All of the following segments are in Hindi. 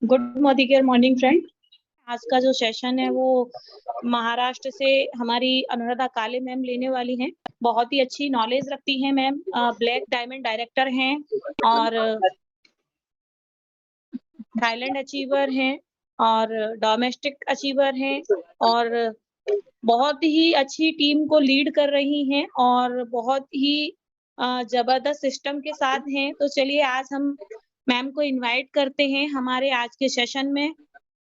Good morning friend. आज का जो सेशन है वो महाराष्ट्र से हमारी अनुराधा काले मैम लेने वाली हैं। बहुत ही अच्छी नॉलेज रखती हैं मैम। ब्लैक डायमंड डायरेक्टर हैं और थाईलैंड अचीवर हैं और डोमेस्टिक अचीवर हैं और बहुत ही अच्छी टीम को लीड कर रही हैं और बहुत ही जबरदस्त सिस्टम के साथ हैं। तो चलिए आज हम मैम को इनवाइट करते हैं हमारे आज के सेशन में।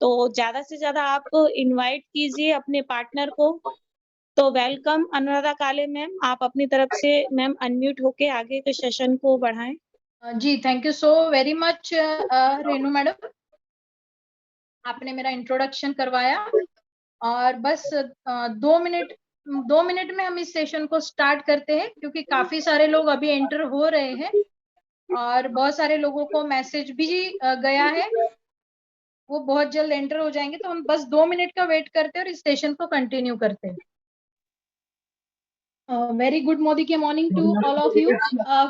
तो ज्यादा से ज्यादा आप इनवाइट कीजिए अपने पार्टनर को। तो वेलकम अनुराधा काले मैम, आप अपनी तरफ से मैम अनम्यूट होके आगे के सेशन को बढ़ाएं। जी thank you so very much Renu madam, आपने मेरा इंट्रोडक्शन करवाया और बस 2 मिनट में हम इस सेशन को स्टार्ट करते हैं क्योंकि काफी सारे लोग अभी एंटर हो रहे हैं और बहुत सारे लोगों को मैसेज भी गया है, वो बहुत जल्द एंटर हो जाएंगे। तो हम बस 2 मिनट का वेट करते हैं और इस सेशन को कंटिन्यू करते हैं। Very good morning to all of you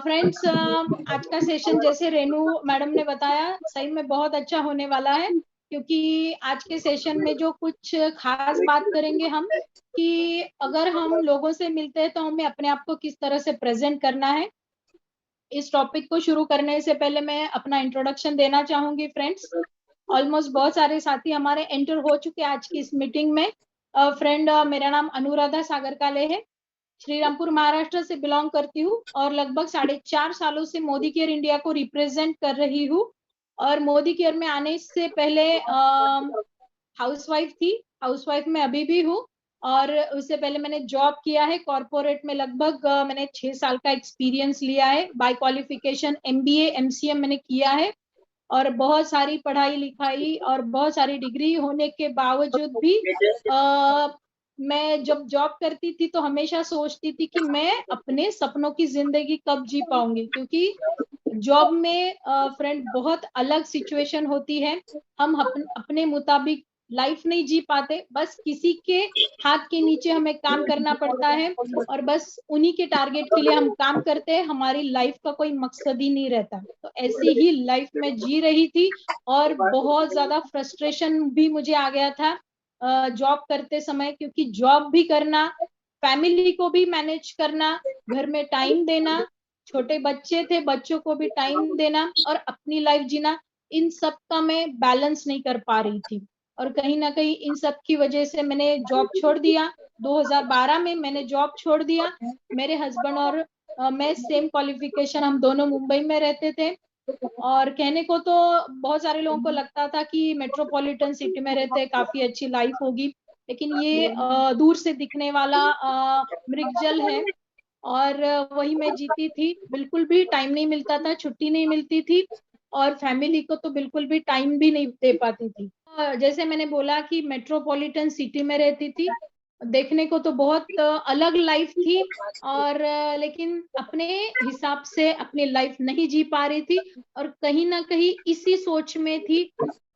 friends. आज का सेशन जैसे रेनू मैडम ने बताया सही में बहुत अच्छा होने वाला है क्योंकि आज के सेशन में जो कुछ खास बात करेंगे हम कि अगर हम लोगों से मिलते हैं तो हमें अपने आप को किस तरह से प्रेजेंट करना है। इस टॉपिक को शुरू करने से पहले मैं अपना इंट्रोडक्शन देना चाहूंगी फ्रेंड्स। ऑलमोस्ट बहुत सारे साथी हमारे एंटर हो चुके हैं आज की इस मीटिंग में। फ्रेंड मेरा नाम अनुराधा सागर काले है, श्रीरामपुर महाराष्ट्र से बिलोंग करती हूँ और लगभग 4.5 सालों से मोदी केयर इंडिया को रिप्रेजेंट कर रही हूँ। और मोदी केयर में आने से पहले हाउसवाइफ थी, हाउसवाइफ में अभी भी हूँ। और उससे पहले मैंने जॉब किया है कॉर्पोरेट में, लगभग मैंने 6 साल का एक्सपीरियंस लिया है। बाय क्वालिफिकेशन एमबीए एमसीएम मैंने किया है और बहुत सारी पढ़ाई लिखाई और बहुत सारी डिग्री होने के बावजूद भी मैं जब जॉब करती थी तो हमेशा सोचती थी कि मैं अपने सपनों की जिंदगी कब जी पाऊंगी, क्योंकि जॉब में फ्रेंड बहुत अलग सिचुएशन होती है। हम अपने मुताबिक लाइफ नहीं जी पाते, बस किसी के हाथ के नीचे हमें काम करना पड़ता है और बस उन्हीं के टारगेट के लिए हम काम करते हैं। हमारी लाइफ का कोई मकसद ही नहीं रहता। तो ऐसी ही लाइफ में जी रही थी और बहुत ज्यादा फ्रस्ट्रेशन भी मुझे आ गया था जॉब करते समय, क्योंकि जॉब भी करना, फैमिली को भी मैनेज करना, घर में टाइम देना, छोटे बच्चे थे बच्चों को भी टाइम देना और अपनी लाइफ जीना, इन सब का मैं बैलेंस नहीं कर पा रही थी। और कहीं ना कहीं इन सब की वजह से मैंने जॉब छोड़ दिया। 2012 में मैंने जॉब छोड़ दिया। मेरे हस्बैंड और मैं सेम क्वालिफिकेशन, हम दोनों मुंबई में रहते थे। और कहने को तो बहुत सारे लोगों को लगता था कि मेट्रोपॉलिटन सिटी में रहते काफी अच्छी लाइफ होगी, लेकिन ये दूर से दिखने वाला मृगजल है। और वही मैं जीती थी, बिल्कुल भी टाइम नहीं मिलता था, छुट्टी नहीं मिलती थी और फैमिली को तो बिल्कुल भी टाइम भी नहीं दे पाती थी। जैसे मैंने बोला कि मेट्रोपॉलिटन सिटी में रहती थी, देखने को तो बहुत अलग लाइफ थी और लेकिन अपने हिसाब से अपनी लाइफ नहीं जी पा रही थी और कहीं ना कहीं इसी सोच में थी।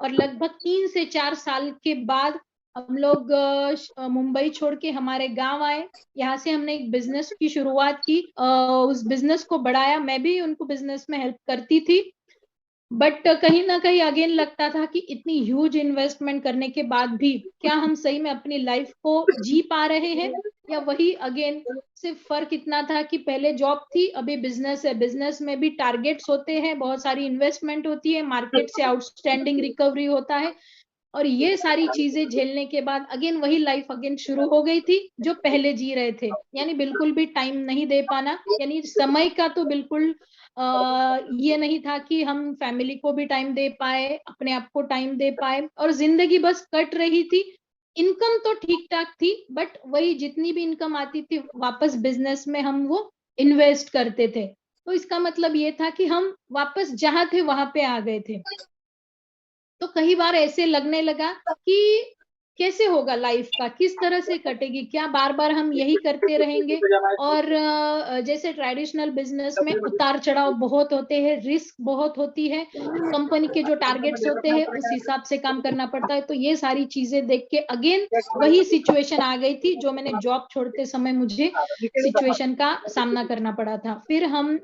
और लगभग 3 से 4 साल के बाद हम लोग मुंबई छोड़ के हमारे गांव आए। यहाँ से हमने एक बिजनेस की शुरुआत की, उस बिजनेस को बढ़ाया। मैं भी उनको बिजनेस में हेल्प करती थी, बट कहीं ना कहीं अगेन लगता था कि इतनी ह्यूज इन्वेस्टमेंट करने के बाद भी क्या हम सही में अपनी लाइफ को जी पा रहे हैं, या वही अगेन सिर्फ फर्क इतना था कि पहले जॉब थी अभी बिजनेस है। बिजनेस में भी टारगेट्स होते हैं, बहुत सारी इन्वेस्टमेंट होती है, मार्केट से आउटस्टैंडिंग रिकवरी होता है और ये सारी चीजें झेलने के बाद अगेन वही लाइफ अगेन शुरू हो गई थी जो पहले जी रहे थे। यानी बिल्कुल भी टाइम नहीं दे पाना, यानी समय का तो बिल्कुल ये नहीं था कि हम फैमिली को भी टाइम दे पाए, अपने आप को टाइम दे पाए और जिंदगी बस कट रही थी। इनकम तो ठीक ठाक थी बट वही जितनी भी इनकम आती थी वापस बिजनेस में हम वो इन्वेस्ट करते थे। तो इसका मतलब ये था कि हम वापस जहां थे वहां पे आ गए थे। तो कई बार ऐसे लगने लगा कि कैसे होगा लाइफ का, किस तरह से कटेगी, क्या बार बार हम यही करते रहेंगे। और जैसे ट्रेडिशनल बिजनेस में उतार चढ़ाव बहुत होते हैं, रिस्क बहुत होती है, कंपनी के जो टारगेट्स होते हैं उस हिसाब से काम करना पड़ता है। तो ये सारी चीजें देख के अगेन वही सिचुएशन आ गई थी जो मैंने जॉब छोड़ते समय मुझे सिचुएशन का सामना करना पड़ा था। फिर हम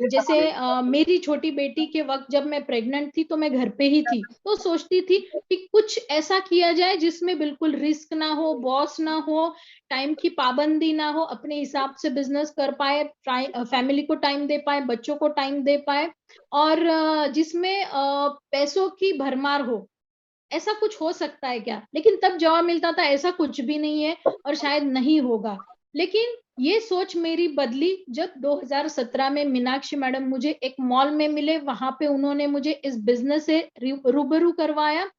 जैसे मेरी छोटी बेटी के वक्त जब मैं प्रेग्नेंट थी तो मैं घर पे ही थी, तो सोचती थी कि कुछ ऐसा किया जाए जिसमें बिल्कुल रिस्क ना हो, बॉस ना हो, टाइम की पाबंदी ना हो, अपने हिसाब से बिजनेस कर पाए, फैमिली को टाइम दे पाए, बच्चों को टाइम दे पाए, और जिसमें पैसों की भरमार हो। ऐसा कुछ हो सकता है क्या? लेकिन तब जवाब मिलता था ऐसा कुछ भी नहीं है और शायद नहीं होगा। लेकिन ये सोच मेरी बदली जब 2017 में मीनाक्षी मैडम मुझे एक मॉल में मिले, वहां पे उन्होंने मुझे इस बिजनेस से रूबरू करवाया।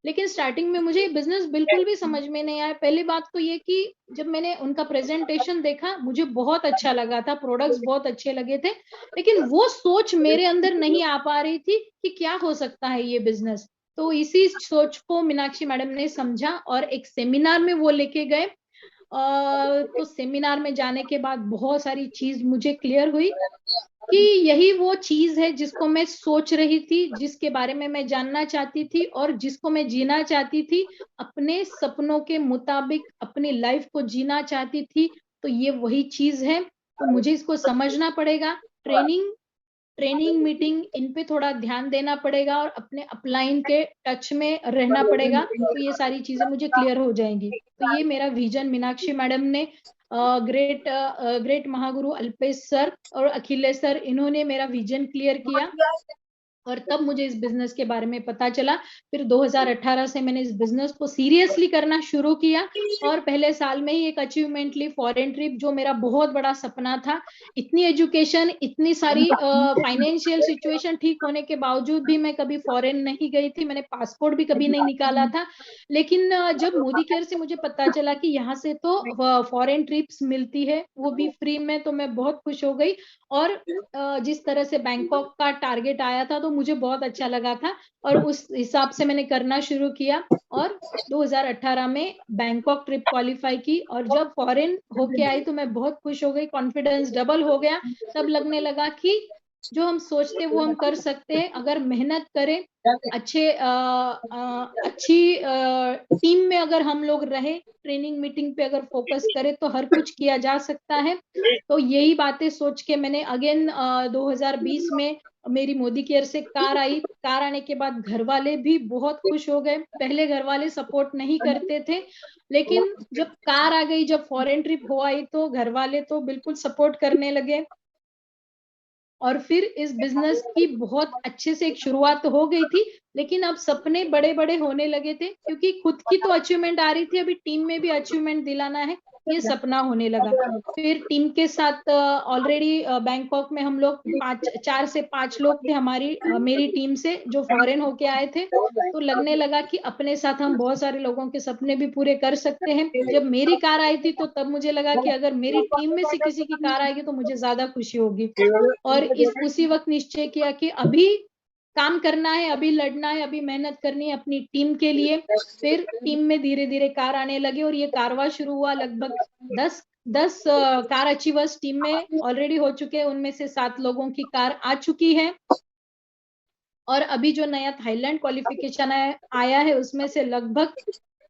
लेकिन स्टार्टिंग में मुझे बिजनेस बिल्कुल भी समझ में नहीं आया। पहली बात तो ये कि जब मैंने उनका प्रेजेंटेशन देखा मुझे बहुत अच्छा लगा था, प्रोडक्ट्स बहुत अच्छे लगे थे, लेकिन वो सोच मेरे अंदर नहीं आ पा रही थी कि क्या हो सकता है ये बिजनेस। तो इसी सोच को मीनाक्षी मैडम ने समझा और एक सेमिनार में वो लेके गए। तो सेमिनार में जाने के बाद बहुत सारी चीज मुझे क्लियर हुई कि यही वो चीज है जिसको मैं सोच रही थी, जिसके बारे में मैं जानना चाहती थी और जिसको मैं जीना चाहती थी, अपने सपनों के मुताबिक अपनी लाइफ को जीना चाहती थी। तो ये वही चीज है। तो मुझे इसको समझना पड़ेगा, ट्रेनिंग मीटिंग इन पे थोड़ा ध्यान देना पड़ेगा और अपने अपलाइन के टच में रहना पड़ेगा। तो ये सारी चीजें मुझे क्लियर हो जाएंगी। तो ये मेरा विजन मीनाक्षी मैडम ने, ग्रेट महागुरु अल्पेश सर और अखिलेश सर, इन्होंने मेरा विजन क्लियर किया और तब मुझे इस बिजनेस के बारे में पता चला। फिर 2018 से मैंने इस बिजनेस को सीरियसली करना शुरू किया और पहले साल में ही एक अचीवमेंट ली, फॉरेन ट्रिप, जो मेरा बहुत बड़ा सपना था। इतनी एजुकेशन, इतनी सारी फाइनेंशियल सिचुएशन ठीक होने के बावजूद भी मैं कभी फॉरेन नहीं गई थी, मैंने पासपोर्ट भी कभी नहीं निकाला था। लेकिन जब मोदी केयर से मुझे पता चला कि यहाँ से तो फॉरेन ट्रिप्स मिलती है, वो भी फ्री में, तो मैं बहुत खुश हो गई। और जिस तरह से बैंकॉक का टारगेट आया था तो मुझे बहुत अच्छा लगा था और उस हिसाब से मैंने करना शुरू किया और 2018 में बैंकॉक ट्रिप क्वालिफाई की। और जब फॉरेन होके आई तो मैं बहुत खुश हो गई, कॉन्फिडेंस डबल हो गया। तब लगने लगा कि जो हम सोचते वो हम कर सकते हैं अगर मेहनत करें, अच्छी टीम में अगर हम लोग रहे, ट्रेनिंग मीटिंग पे अगर फोकस करें तो हर कुछ किया जा सकता है। तो यही बातें सोच के मैंने अगेन 2020 में मेरी मोदी केयर से कार आई। कार आने के बाद घर वाले भी बहुत खुश हो गए। पहले घर वाले सपोर्ट नहीं करते थे, लेकिन जब कार आ गई, जब फॉरेन ट्रिप हो आई, तो घर वाले तो बिल्कुल सपोर्ट करने लगे। और फिर इस बिजनेस की बहुत अच्छे से एक शुरुआत तो हो गई थी, लेकिन अब सपने बड़े बड़े होने लगे थे क्योंकि खुद की तो अचीवमेंट आ रही थी, अभी टीम में भी अचीवमेंट दिलाना है, ये सपना होने लगा। फिर टीम के साथ ऑलरेडी बैंकॉक में हम लोग 4 से 5 लोग थे हमारी मेरी टीम से जो फॉरेन होके आए थे। तो लगने लगा कि अपने साथ हम बहुत सारे लोगों के सपने भी पूरे कर सकते हैं। जब मेरी कार आई थी तो तब मुझे लगा कि अगर मेरी टीम में से किसी की कार आएगी तो मुझे ज्यादा खुशी होगी। और उसी वक्त निश्चय किया कि अभी काम करना है, अभी लड़ना है, अभी मेहनत करनी है अपनी टीम के लिए। फिर टीम में धीरे धीरे कार आने लगे और ये कारवा शुरू हुआ। लगभग 10 कार अचीवर्स टीम में ऑलरेडी हो चुके हैं, उनमें से 7 लोगों की कार आ चुकी है। और अभी जो नया थाईलैंड क्वालिफिकेशन आया है उसमें से लगभग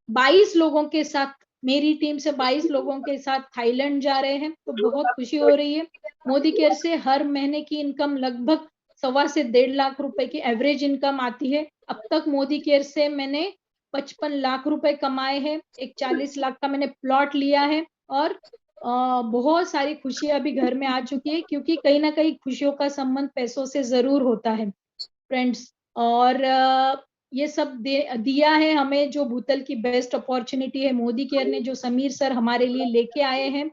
22 लोगों के साथ, मेरी टीम से 22 लोगों के साथ थाईलैंड जा रहे हैं। तो बहुत खुशी हो रही है। मोदी केयर से हर महीने की इनकम लगभग 1.25 से 1.5 लाख रुपए की एवरेज इनकम आती है। अब तक मोदी केयर से मैंने 55 लाख रुपए कमाए हैं, एक 40 लाख का मैंने प्लॉट लिया है और बहुत सारी खुशियां अभी घर में आ चुकी है, क्योंकि कहीं ना कहीं खुशियों का संबंध पैसों से जरूर होता है फ्रेंड्स। और ये सब दिया है हमें जो भूतल की बेस्ट अपॉर्चुनिटी है मोदी केयर ने, जो समीर सर हमारे लिए लेके आए हैं।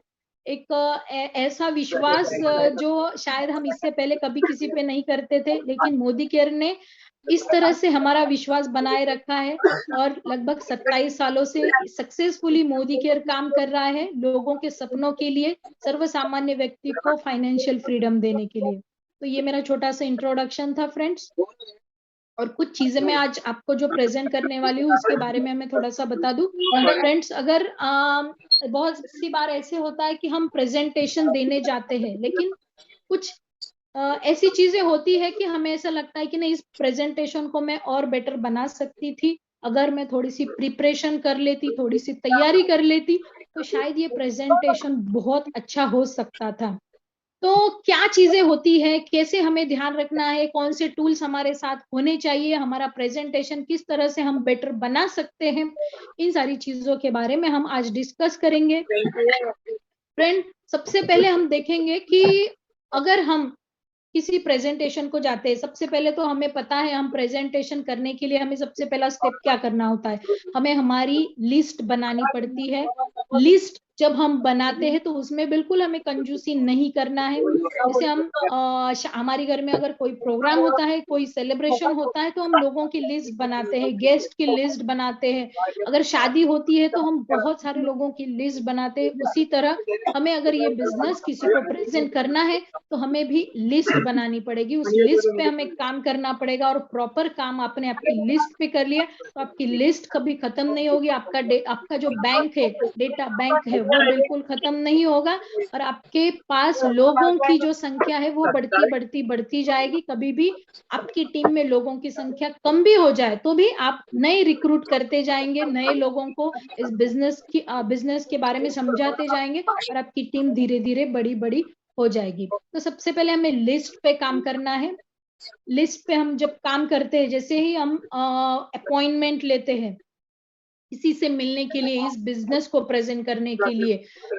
एक ऐसा विश्वास जो शायद हम इससे पहले कभी किसी पे नहीं करते थे, लेकिन मोदी केयर ने इस तरह से हमारा विश्वास बनाए रखा है। और लगभग 27 सालों से सक्सेसफुली मोदी केयर काम कर रहा है लोगों के सपनों के लिए, सर्वसामान्य व्यक्ति को फाइनेंशियल फ्रीडम देने के लिए। तो ये मेरा छोटा सा इंट्रोडक्शन था फ्रेंड्स। और कुछ चीजें मैं आज आपको जो प्रेजेंट करने वाली हूँ उसके बारे में मैं थोड़ा सा बता दूं। फ्रेंड्स, अगर बहुत सी बार ऐसे होता है कि हम प्रेजेंटेशन देने जाते हैं, लेकिन कुछ ऐसी चीजें होती है कि हमें ऐसा लगता है कि नहीं, इस प्रेजेंटेशन को मैं और बेटर बना सकती थी, अगर मैं थोड़ी सी प्रिपरेशन कर लेती, थोड़ी सी तैयारी कर लेती, तो शायद ये प्रेजेंटेशन बहुत अच्छा हो सकता था। तो क्या चीजें होती है, कैसे हमें ध्यान रखना है, कौन से टूल्स हमारे साथ होने चाहिए, हमारा प्रेजेंटेशन किस तरह से हम बेटर बना सकते हैं, इन सारी चीजों के बारे में हम आज डिस्कस करेंगे। फ्रेंड, सबसे पहले हम देखेंगे कि अगर हम किसी प्रेजेंटेशन को जाते हैं, सबसे पहले तो हमें पता है हम प्रेजेंटेशन करने के लिए हमें सबसे पहला स्टेप क्या करना होता है, हमें हमारी लिस्ट बनानी पड़ती है। लिस्ट जब हम बनाते हैं तो उसमें बिल्कुल हमें कंजूसी नहीं करना है। जैसे हम हमारे घर में अगर कोई प्रोग्राम होता है, कोई सेलिब्रेशन होता है, तो हम लोगों की लिस्ट बनाते हैं, गेस्ट की लिस्ट बनाते हैं। अगर शादी होती है तो हम बहुत सारे लोगों की लिस्ट बनाते हैं। उसी तरह हमें अगर ये बिजनेस किसी को प्रेजेंट करना है तो हमें भी लिस्ट बनानी पड़ेगी, उस लिस्ट पे हमें काम करना पड़ेगा। और प्रॉपर काम आपने आपकी लिस्ट पे कर लिया तो आपकी लिस्ट कभी खत्म नहीं होगी, आपका जो बैंक है, डेटा बैंक है, वो बिल्कुल खत्म नहीं होगा, और आपके पास लोगों की जो संख्या है वो बढ़ती बढ़ती बढ़ती जाएगी। कभी भी आपकी टीम में लोगों की संख्या कम भी हो जाए तो भी आप नए रिक्रूट करते जाएंगे, नए लोगों को इस बिजनेस के बारे में समझाते जाएंगे, और आपकी टीम धीरे धीरे बड़ी बड़ी हो जाएगी। तो सबसे पहले हमें लिस्ट पे काम करना है। लिस्ट पे हम जब काम करते हैं, जैसे ही हम अपॉइंटमेंट लेते हैं किसी से मिलने के लिए, इस बिजनेस को प्रेजेंट करने के लिए,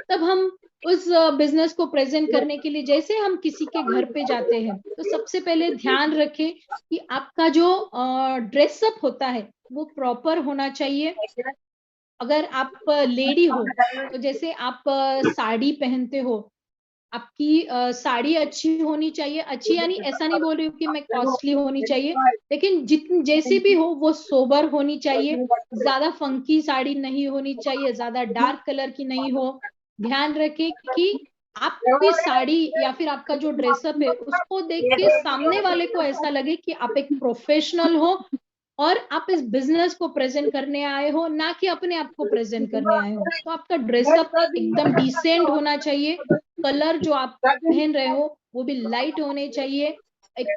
तब हम उस बिजनेस को प्रेजेंट करने के लिए जैसे हम किसी के घर पे जाते हैं, तो सबसे पहले ध्यान रखें कि आपका जो ड्रेसअप होता है वो प्रॉपर होना चाहिए। अगर आप लेडी हो तो जैसे आप साड़ी पहनते हो, आपकी साड़ी अच्छी होनी चाहिए। अच्छी यानी ऐसा नहीं बोल रही हूँ कि मैं कॉस्टली होनी चाहिए, लेकिन जितनी जैसी भी हो वो सोबर होनी चाहिए। ज्यादा फंकी साड़ी नहीं होनी चाहिए, ज्यादा डार्क कलर की नहीं हो। ध्यान रखें कि आपकी साड़ी या फिर आपका जो ड्रेसअप है उसको देख के सामने वाले को ऐसा लगे कि आप एक प्रोफेशनल हो और आप इस बिजनेस को प्रेजेंट करने आए हो, ना कि अपने आप को प्रेजेंट करने आए हो। तो आपका ड्रेसअप एकदम डिसेंट होना चाहिए। कलर जो आप पहन रहे हो वो भी लाइट होने चाहिए। एक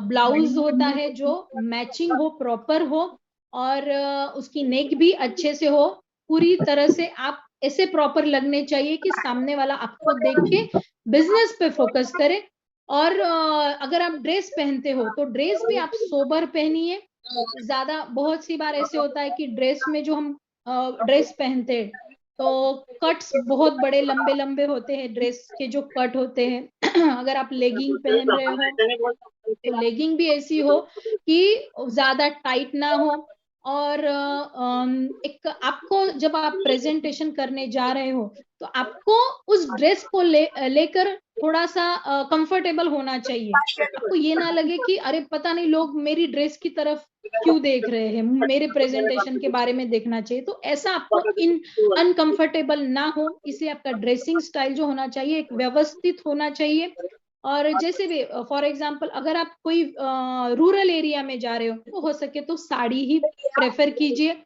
ब्लाउज होता है जो मैचिंग हो, प्रॉपर हो, और उसकी नेक भी अच्छे से हो। पूरी तरह से आप ऐसे प्रॉपर लगने चाहिए कि सामने वाला आपको देख के बिजनेस पे फोकस करे। और अगर आप ड्रेस पहनते हो तो ड्रेस भी आप सोबर पहनिए। ज्यादा बहुत सी बार ऐसे होता है कि ड्रेस में जो हम ड्रेस पहनते हैं तो कट्स बहुत बड़े लंबे लंबे होते हैं, ड्रेस के जो कट होते हैं अगर आप लेगिंग पहन रहे हो तो लेगिंग भी ऐसी हो कि ज्यादा टाइट ना हो। और एक आपको जब आप प्रेजेंटेशन करने जा रहे हो तो आपको उस ड्रेस को लेकर थोड़ा सा कंफर्टेबल होना चाहिए। आपको ये ना लगे कि अरे पता नहीं लोग मेरी ड्रेस की तरफ क्यों देख रहे हैं, मेरे प्रेजेंटेशन के बारे में देखना चाहिए। तो ऐसा आपको इन अनकंफर्टेबल ना हो, इसलिए आपका ड्रेसिंग स्टाइल जो होना चाहिए एक व्यवस्थित होना चाहिए। और जैसे भी फॉर एग्जांपल अगर आप कोई रूरल एरिया में जा रहे हो सके तो साड़ी ही प्रेफर कीजिए।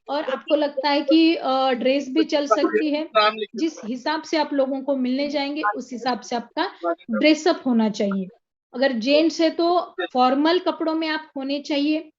और आपको लगता है कि ड्रेस भी चल सकती है, जिस हिसाब से आप लोगों को मिलने जाएंगे उस हिसाब से आपका ड्रेसअप होना चाहिए। अगर जेंट्स है तो फॉर्मल कपड़ों में आप होने चाहिए,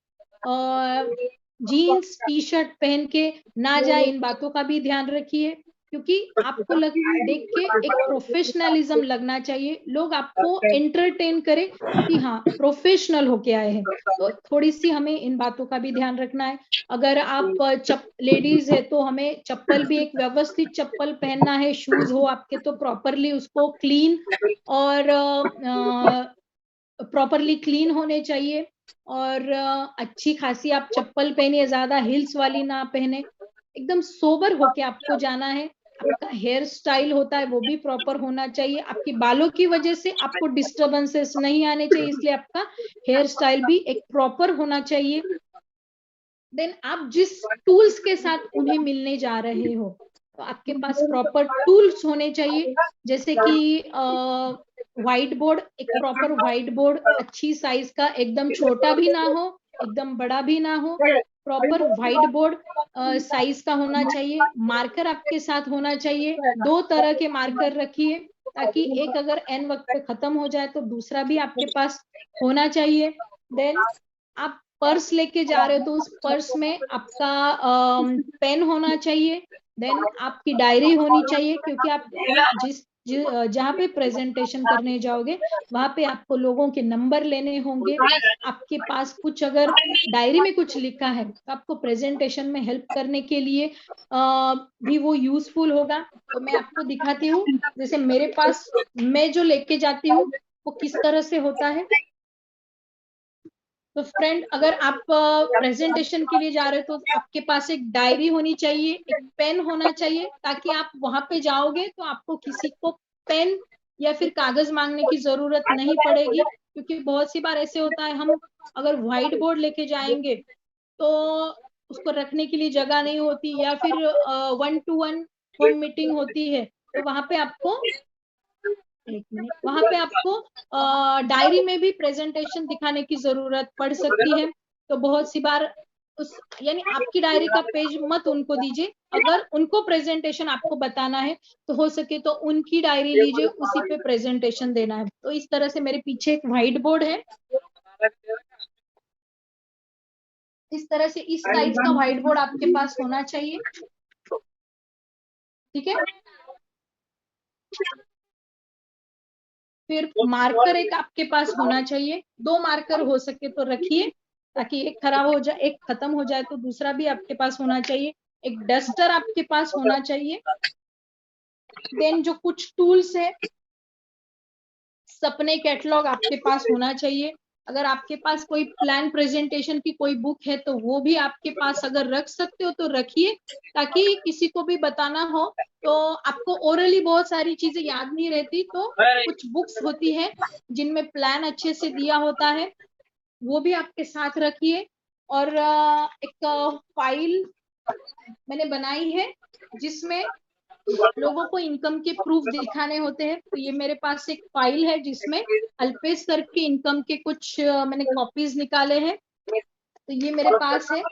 और जीन्स टी शर्ट पहन के ना जाए, इन बातों का भी ध्यान रखिए। क्योंकि आपको देख के एक प्रोफेशनलिज्म लगना चाहिए, लोग आपको एंटरटेन करे कि हाँ प्रोफेशनल होके आए हैं। तो थोड़ी सी हमें इन बातों का भी ध्यान रखना है। अगर आप लेडीज है तो हमें चप्पल भी एक व्यवस्थित चप्पल पहनना है। शूज हो आपके तो प्रॉपरली उसको क्लीन और प्रॉपरली क्लीन होने चाहिए। और अच्छी खासी आप चप्पल पहनिए, ज्यादा हिल्स वाली ना पहने, एकदम सोबर होके आपको जाना है। आपका हेयर स्टाइल होता है वो भी प्रॉपर होना चाहिए। आपकी बालों की वजह से आपको डिस्टरबेंसेस नहीं आने चाहिए, इसलिए आपका हेयर स्टाइल भी एक प्रॉपर होना चाहिए। देन आप जिस टूल्स के साथ उन्हें मिलने जा रहे हो तो आपके पास प्रॉपर टूल्स होने चाहिए। जैसे कि व्हाइट बोर्ड, एक प्रॉपर व्हाइट बोर्ड अच्छी साइज का, एकदम छोटा भी ना हो एकदम बड़ा भी ना हो, प्रॉपर व्हाइट बोर्ड साइज का होना चाहिए, मार्कर आपके साथ होना चाहिए, 2 तरह के मार्कर रखिए ताकि एक अगर एन वक्त पे खत्म हो जाए तो दूसरा भी आपके पास होना चाहिए। देन आप पर्स लेके जा रहे हो तो उस पर्स में आपका पेन होना चाहिए, देन आपकी डायरी होनी चाहिए, क्योंकि आप जहाँ पे प्रेजेंटेशन करने जाओगे वहां पे आपको लोगों के नंबर लेने होंगे। आपके पास कुछ अगर डायरी में कुछ लिखा है तो आपको प्रेजेंटेशन में हेल्प करने के लिए भी वो यूजफुल होगा। तो मैं आपको दिखाती हूँ, जैसे मेरे पास मैं जो लेके जाती हूँ वो किस तरह से होता है। तो फ्रेंड, अगर आप प्रेजेंटेशन के लिए जा रहे हो तो आपके पास एक डायरी होनी चाहिए, एक पेन होना चाहिए, ताकि आप वहां पे जाओगे तो आपको किसी को पेन या फिर कागज मांगने की जरूरत नहीं पड़ेगी। क्योंकि बहुत सी बार ऐसे होता है, हम अगर व्हाइट बोर्ड लेके जाएंगे तो उसको रखने के लिए जगह नहीं होती, या फिर 1-to-1 होम मीटिंग होती है तो वहां पे आपको डायरी में भी प्रेजेंटेशन दिखाने की जरूरत पड़ सकती है। तो बहुत सी बार उस यानी आपकी डायरी का पेज मत उनको दीजिए, अगर उनको प्रेजेंटेशन आपको बताना है तो हो सके तो उनकी डायरी लीजिए, उसी पे प्रेजेंटेशन देना है। तो इस तरह से मेरे पीछे एक व्हाइट बोर्ड है, इस तरह से इस साइज का व्हाइट बोर्ड आपके पास होना चाहिए। ठीक है, फिर मार्कर एक आपके पास होना चाहिए, 2 मार्कर हो सके तो रखिए ताकि एक खराब हो जाए, एक खत्म हो जाए तो दूसरा भी आपके पास होना चाहिए। एक डस्टर आपके पास होना चाहिए। देन जो कुछ टूल्स है, सपने कैटलॉग आपके पास होना चाहिए। अगर आपके पास कोई प्लान प्रेजेंटेशन की कोई बुक है तो वो भी आपके पास अगर रख सकते हो तो रखिए, ताकि किसी को भी बताना हो तो आपको ओरली बहुत सारी चीजें याद नहीं रहती, तो कुछ बुक्स होती है जिनमें प्लान अच्छे से दिया होता है, वो भी आपके साथ रखिए। और एक फाइल मैंने बनाई है जिसमें लोगों को इनकम के प्रूफ दिखाने होते हैं। तो ये मेरे पास एक फाइल है जिसमें अल्पेश सर के इनकम के कुछ मैंने कॉपीज निकाले हैं। तो ये मेरे पास है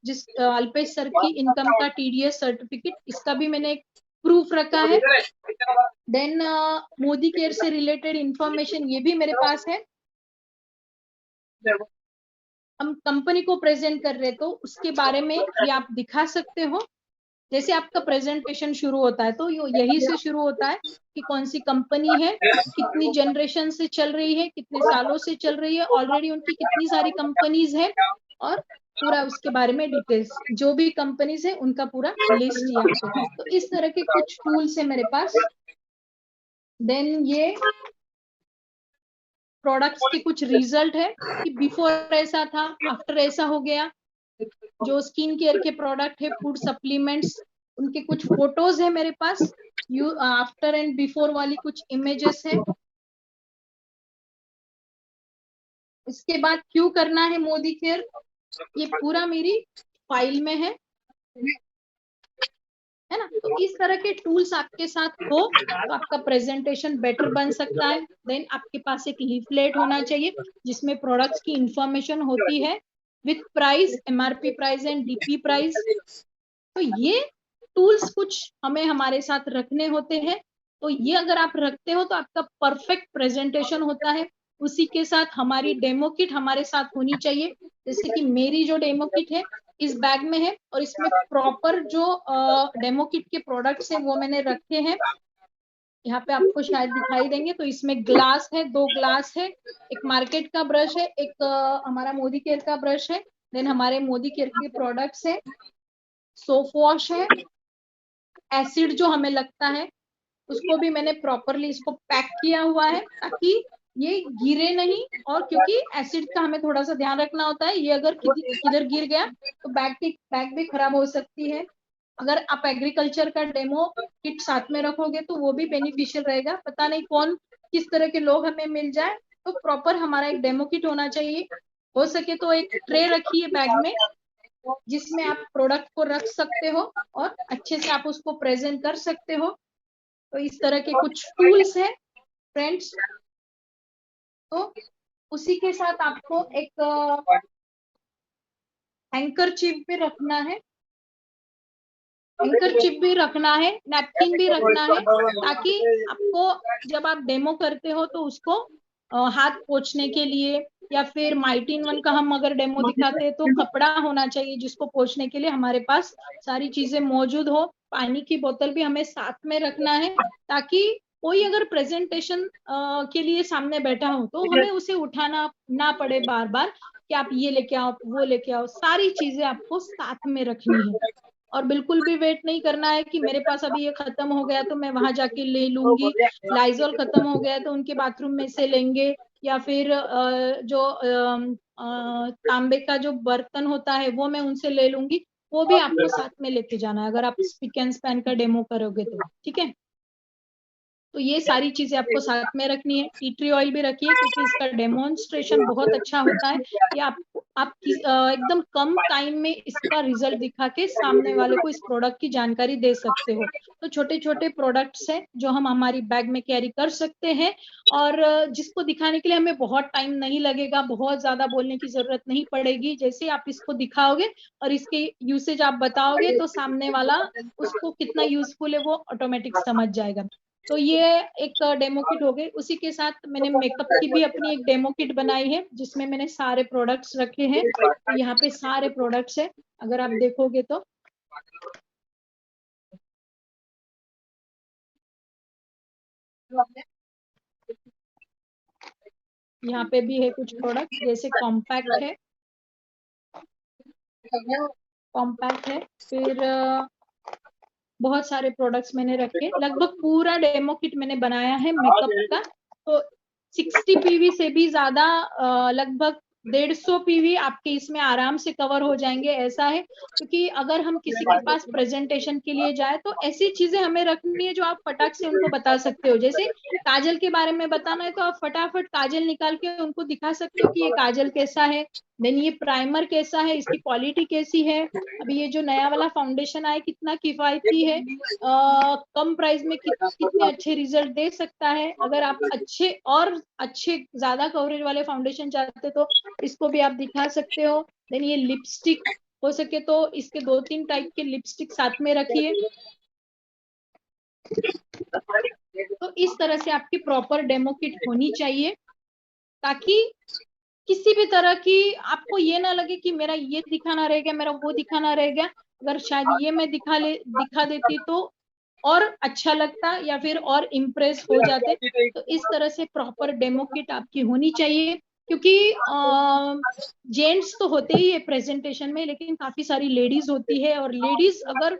जिस अल्पेश सर की इनकम का टीडीएस सर्टिफिकेट, इसका भी मैंने एक प्रूफ रखा है। देन मोदी केयर से रिलेटेड इंफॉर्मेशन ये भी मेरे पास है। हम कंपनी को प्रेजेंट कर रहे तो उसके बारे में ये आप दिखा सकते हो। जैसे आपका प्रेजेंटेशन शुरू होता है तो यही से शुरू होता है कि कौन सी कंपनी है, कितनी जनरेशन से चल रही है, कितने सालों से चल रही है, ऑलरेडी उनकी कितनी सारी कंपनीज है, और पूरा उसके बारे में डिटेल्स, जो भी कंपनीज है उनका पूरा लिस्ट यहाँ पे। तो इस तरह के कुछ टूल्स है मेरे पास। देन ये प्रोडक्ट्स के कुछ रिजल्ट है कि बिफोर ऐसा था, आफ्टर ऐसा हो गया। जो स्किन केयर के प्रोडक्ट है, फूड सप्लीमेंट्स, उनके कुछ फोटोज है मेरे पास, यू आफ्टर एंड बिफोर वाली कुछ इमेजेस है। इसके बाद क्यों करना है मोदी केयर, ये पूरा मेरी फाइल में है ना। तो इस तरह के टूल्स आपके साथ हो तो आपका प्रेजेंटेशन बेटर बन सकता है। देन आपके पास एक लीफलेट होना चाहिए जिसमें प्रोडक्ट्स की इंफॉर्मेशन होती है with price, MRP price and DP price. तो ये टूल्स कुछ हमें हमारे साथ रखने होते हैं। तो ये अगर आप रखते हो तो आपका परफेक्ट प्रेजेंटेशन होता है। उसी के साथ हमारी डेमो किट हमारे साथ होनी चाहिए। जैसे कि मेरी जो डेमो किट है इस बैग में है, और इसमें प्रॉपर जो डेमो किट के प्रोडक्ट्स है वो मैंने रखे हैं। यहाँ पे आपको शायद दिखाई देंगे। तो इसमें ग्लास है, 2 ग्लास है, एक मार्केट का ब्रश है, एक हमारा मोदी केयर का ब्रश है। देन हमारे मोदी केयर के प्रोडक्ट्स है, सोप वॉश है, एसिड जो हमें लगता है उसको भी मैंने प्रॉपरली इसको पैक किया हुआ है ताकि ये गिरे नहीं। और क्योंकि एसिड का हमें थोड़ा सा ध्यान रखना होता है, ये अगर किधर गिर गया तो बैग भी खराब हो सकती है। अगर आप एग्रीकल्चर का डेमो किट साथ में रखोगे तो वो भी बेनिफिशियल रहेगा, पता नहीं कौन किस तरह के लोग हमें मिल जाए। तो प्रॉपर हमारा एक डेमो किट होना चाहिए। हो सके तो एक ट्रे रखिए बैग में जिसमें आप प्रोडक्ट को रख सकते हो और अच्छे से आप उसको प्रेजेंट कर सकते हो। तो इस तरह के कुछ टूल्स है फ्रेंड्स। तो उसी के साथ आपको एक एंकर चिप भी रखना है, एंकर चिप भी रखना है, नैपकिन भी रखना है, ताकि आपको जब आप डेमो करते हो तो उसको हाथ पोंछने के लिए, या फिर माइटी इन वन का हम अगर डेमो दिखाते हैं तो कपड़ा होना चाहिए जिसको पोंछने के लिए हमारे पास सारी चीजें मौजूद हो। पानी की बोतल भी हमें साथ में रखना है, ताकि कोई अगर प्रेजेंटेशन के लिए सामने बैठा हो तो हमें उसे उठाना ना पड़े बार बार कि आप ये लेके आओ, वो लेके आओ। सारी चीजें आपको साथ में रखनी है, और बिल्कुल भी वेट नहीं करना है कि मेरे पास अभी ये खत्म हो गया तो मैं वहां जाके ले लूंगी, लाइजॉल खत्म हो गया तो उनके बाथरूम में से लेंगे, या फिर जो तांबे का जो बर्तन होता है वो मैं उनसे ले लूंगी। वो भी आपको साथ में लेके जाना है अगर आप स्पिक एंड स्पैन का डेमो करोगे तो, ठीक है। तो ये सारी चीजें आपको साथ में रखनी है। टी ट्री ऑयल भी रखिए, क्योंकि इसका डेमोन्स्ट्रेशन बहुत अच्छा होता है। ये आप एकदम कम टाइम में इसका रिजल्ट दिखा के सामने वाले को इस प्रोडक्ट की जानकारी दे सकते हो। तो छोटे छोटे प्रोडक्ट्स हैं जो हम हमारी बैग में कैरी कर सकते हैं, और जिसको दिखाने के लिए हमें बहुत टाइम नहीं लगेगा, बहुत ज्यादा बोलने की जरूरत नहीं पड़ेगी। जैसे आप इसको दिखाओगे और इसके यूसेज आप बताओगे तो सामने वाला उसको कितना यूजफुल है वो ऑटोमेटिक समझ जाएगा। तो ये एक डेमो किट हो गई। उसी के साथ मैंने मेकअप की भी अपनी एक डेमो किट बनाई है, जिसमें मैंने सारे प्रोडक्ट्स रखे हैं। तो यहाँ पे सारे प्रोडक्ट्स है, अगर आप देखोगे तो यहाँ पे भी है कुछ प्रोडक्ट, जैसे कॉम्पैक्ट है, कॉम्पैक्ट है, फिर बहुत सारे प्रोडक्ट्स मैंने रखे। लगभग पूरा डेमो किट मैंने बनाया है मेकअप का। तो 60 पीवी से भी ज्यादा, लगभग 150 पीवी आपके इसमें आराम से कवर हो जाएंगे, ऐसा है। क्योंकि अगर हम किसी के पास प्रेजेंटेशन के लिए जाए तो ऐसी चीजें हमें रखनी है जो आप फटाक से उनको बता सकते हो। जैसे काजल के बारे में बताना है तो आप फटाफट काजल निकाल के उनको दिखा सकते हो कि ये काजल कैसा है, देन ये प्राइमर कैसा है, इसकी क्वालिटी कैसी है, अभी ये जो नया वाला फाउंडेशन आया कितना किफायती है, कम प्राइस में कितने अच्छे रिजल्ट दे सकता है। अगर आप अच्छे और अच्छे ज्यादा कवरेज वाले फाउंडेशन चाहते तो इसको भी आप दिखा सकते हो। देन ये लिपस्टिक, हो सके तो इसके 2-3 टाइप के लिपस्टिक साथ में रखिए। तो इस तरह से आपकी प्रॉपर डेमो किट होनी चाहिए, ताकि किसी भी तरह की आपको ये ना लगे कि मेरा ये दिखाना रह गया, मेरा वो दिखाना रह गया। अगर शायद ये मैं दिखा देती तो और अच्छा लगता, या फिर और इम्प्रेस हो जाते। तो इस तरह से प्रॉपर डेमो किट आपकी होनी चाहिए, क्योंकि जेंट्स तो होते ही है प्रेजेंटेशन में, लेकिन काफी सारी लेडीज होती है, और लेडीज अगर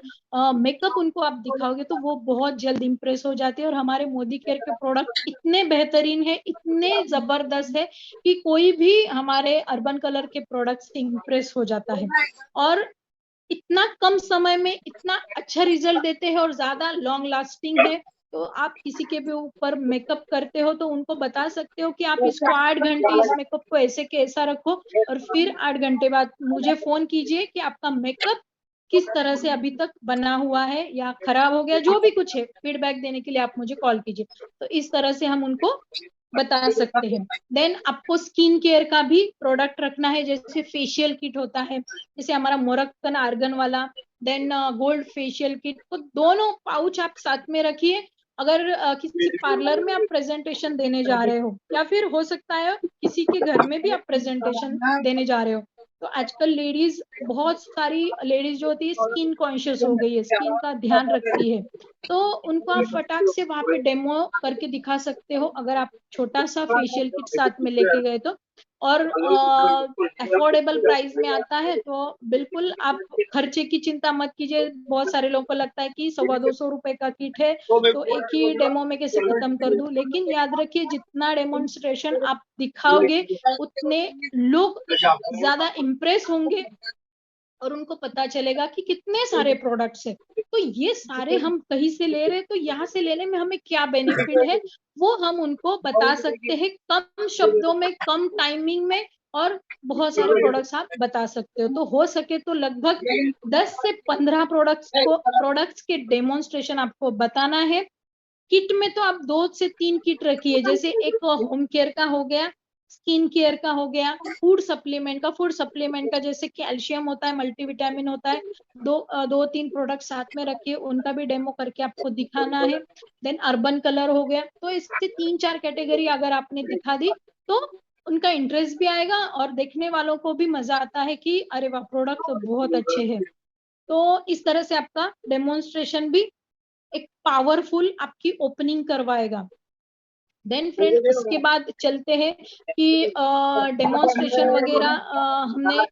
मेकअप उनको आप दिखाओगे तो वो बहुत जल्द इम्प्रेस हो जाती है। और हमारे मोदी केयर के प्रोडक्ट इतने बेहतरीन है, इतने जबरदस्त है कि कोई भी हमारे अर्बन कलर के प्रोडक्ट से इम्प्रेस हो जाता है, और इतना कम समय में इतना अच्छा रिजल्ट देते हैं और ज्यादा लॉन्ग लास्टिंग है। तो आप किसी के भी ऊपर मेकअप करते हो तो उनको बता सकते हो कि आप इसको 8 घंटे इस मेकअप को ऐसे के ऐसा रखो, और फिर 8 घंटे बाद मुझे फोन कीजिए कि आपका मेकअप किस तरह से अभी तक बना हुआ है या खराब हो गया, जो भी कुछ है फीडबैक देने के लिए आप मुझे कॉल कीजिए। तो इस तरह से हम उनको बता सकते हैं। देन आपको स्किन केयर का भी प्रोडक्ट रखना है, जैसे फेशियल किट होता है, जैसे हमारा मोरक्कन आर्गन वाला, देन गोल्ड फेशियल किट। तो दोनों पाउच आप साथ में रखिए। अगर किसी पार्लर में आप प्रेजेंटेशन देने जा रहे हो, या फिर हो सकता है किसी के घर में भी आप प्रेजेंटेशन देने जा रहे हो, तो आजकल लेडीज, बहुत सारी लेडीज जो होती है स्किन कॉन्शियस हो गई है, स्किन का ध्यान रखती है, तो उनको आप फटाक से वहां पे डेमो करके दिखा सकते हो, अगर आप छोटा सा फेशियल किट साथ में लेके गए तो। और अफोर्डेबल प्राइस में आता है, तो बिल्कुल आप खर्चे की चिंता मत कीजिए। बहुत सारे लोगों को लगता है कि 125 रुपए का किट है तो एक ही डेमो में कैसे खत्म कर दूं, लेकिन याद रखिए जितना डेमोन्स्ट्रेशन आप दिखाओगे उतने लोग ज्यादा इम्प्रेस होंगे, और उनको पता चलेगा कि कितने सारे प्रोडक्ट्स है। तो ये सारे हम कहीं से ले रहे हैं, तो यहाँ से लेने में हमें क्या बेनिफिट है वो हम उनको बता सकते हैं, कम शब्दों में, कम टाइमिंग में, और बहुत सारे प्रोडक्ट्स आप बता सकते हो। तो हो सके तो लगभग 10 से 15 प्रोडक्ट्स के डेमोन्स्ट्रेशन आपको बताना है। किट में तो आप 2 से 3 किट रखिए, जैसे एक होम केयर का हो गया, स्किन केयर का हो गया, फूड सप्लीमेंट का जैसे कैल्शियम होता है, मल्टीविटामिन होता है, दो तीन प्रोडक्ट साथ में रखिए, उनका भी डेमो करके आपको दिखाना है। देन अर्बन कलर हो गया। तो इससे 3-4 कैटेगरी अगर आपने दिखा दी तो उनका इंटरेस्ट भी आएगा और देखने वालों को भी मजा आता है कि अरे वाह, प्रोडक्ट तो बहुत अच्छे हैं। तो इस तरह से आपका डेमोन्स्ट्रेशन भी एक पावरफुल आपकी ओपनिंग करवाएगा। देन फ्रेंड उसके बाद चलते हैं कि डेमोन्स्ट्रेशन वगैरह हमने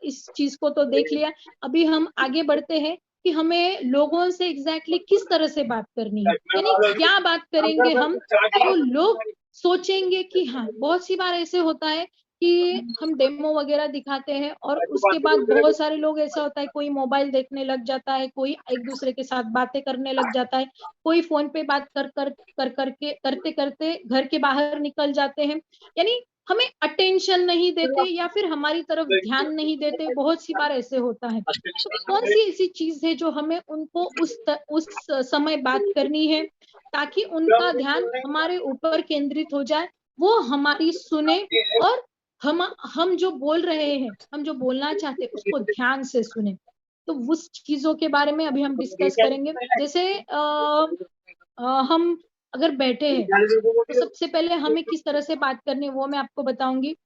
इस चीज को तो देख लिया। अभी हम आगे बढ़ते हैं कि हमें लोगों से एग्जैक्टली किस तरह से बात करनी है, यानी क्या बात करेंगे हम तो लोग सोचेंगे कि हाँ। बहुत सी बार ऐसे होता है कि हम डेमो वगैरह दिखाते हैं और उसके बाद बहुत सारे लोग ऐसा होता है, कोई मोबाइल देखने लग जाता है, कोई एक दूसरे के साथ बातें करने लग जाता है, कोई फोन पे बात करते करते घर के बाहर निकल जाते हैं, यानी हमें अटेंशन नहीं देते या फिर हमारी तरफ ध्यान नहीं देते। बहुत सी बार ऐसे होता है। तो कौन सी ऐसी चीज है जो हमें उनको उस समय बात करनी है ताकि उनका ध्यान हमारे ऊपर केंद्रित हो जाए, वो हमारी सुने और हम जो बोल रहे हैं, हम जो बोलना चाहते हैं उसको ध्यान से सुने। तो उस चीजों के बारे में अभी हम डिस्कस करेंगे। जैसे हम अगर बैठे हैं तो सबसे पहले हमें किस तरह से बात करनी है वो मैं आपको बताऊंगी।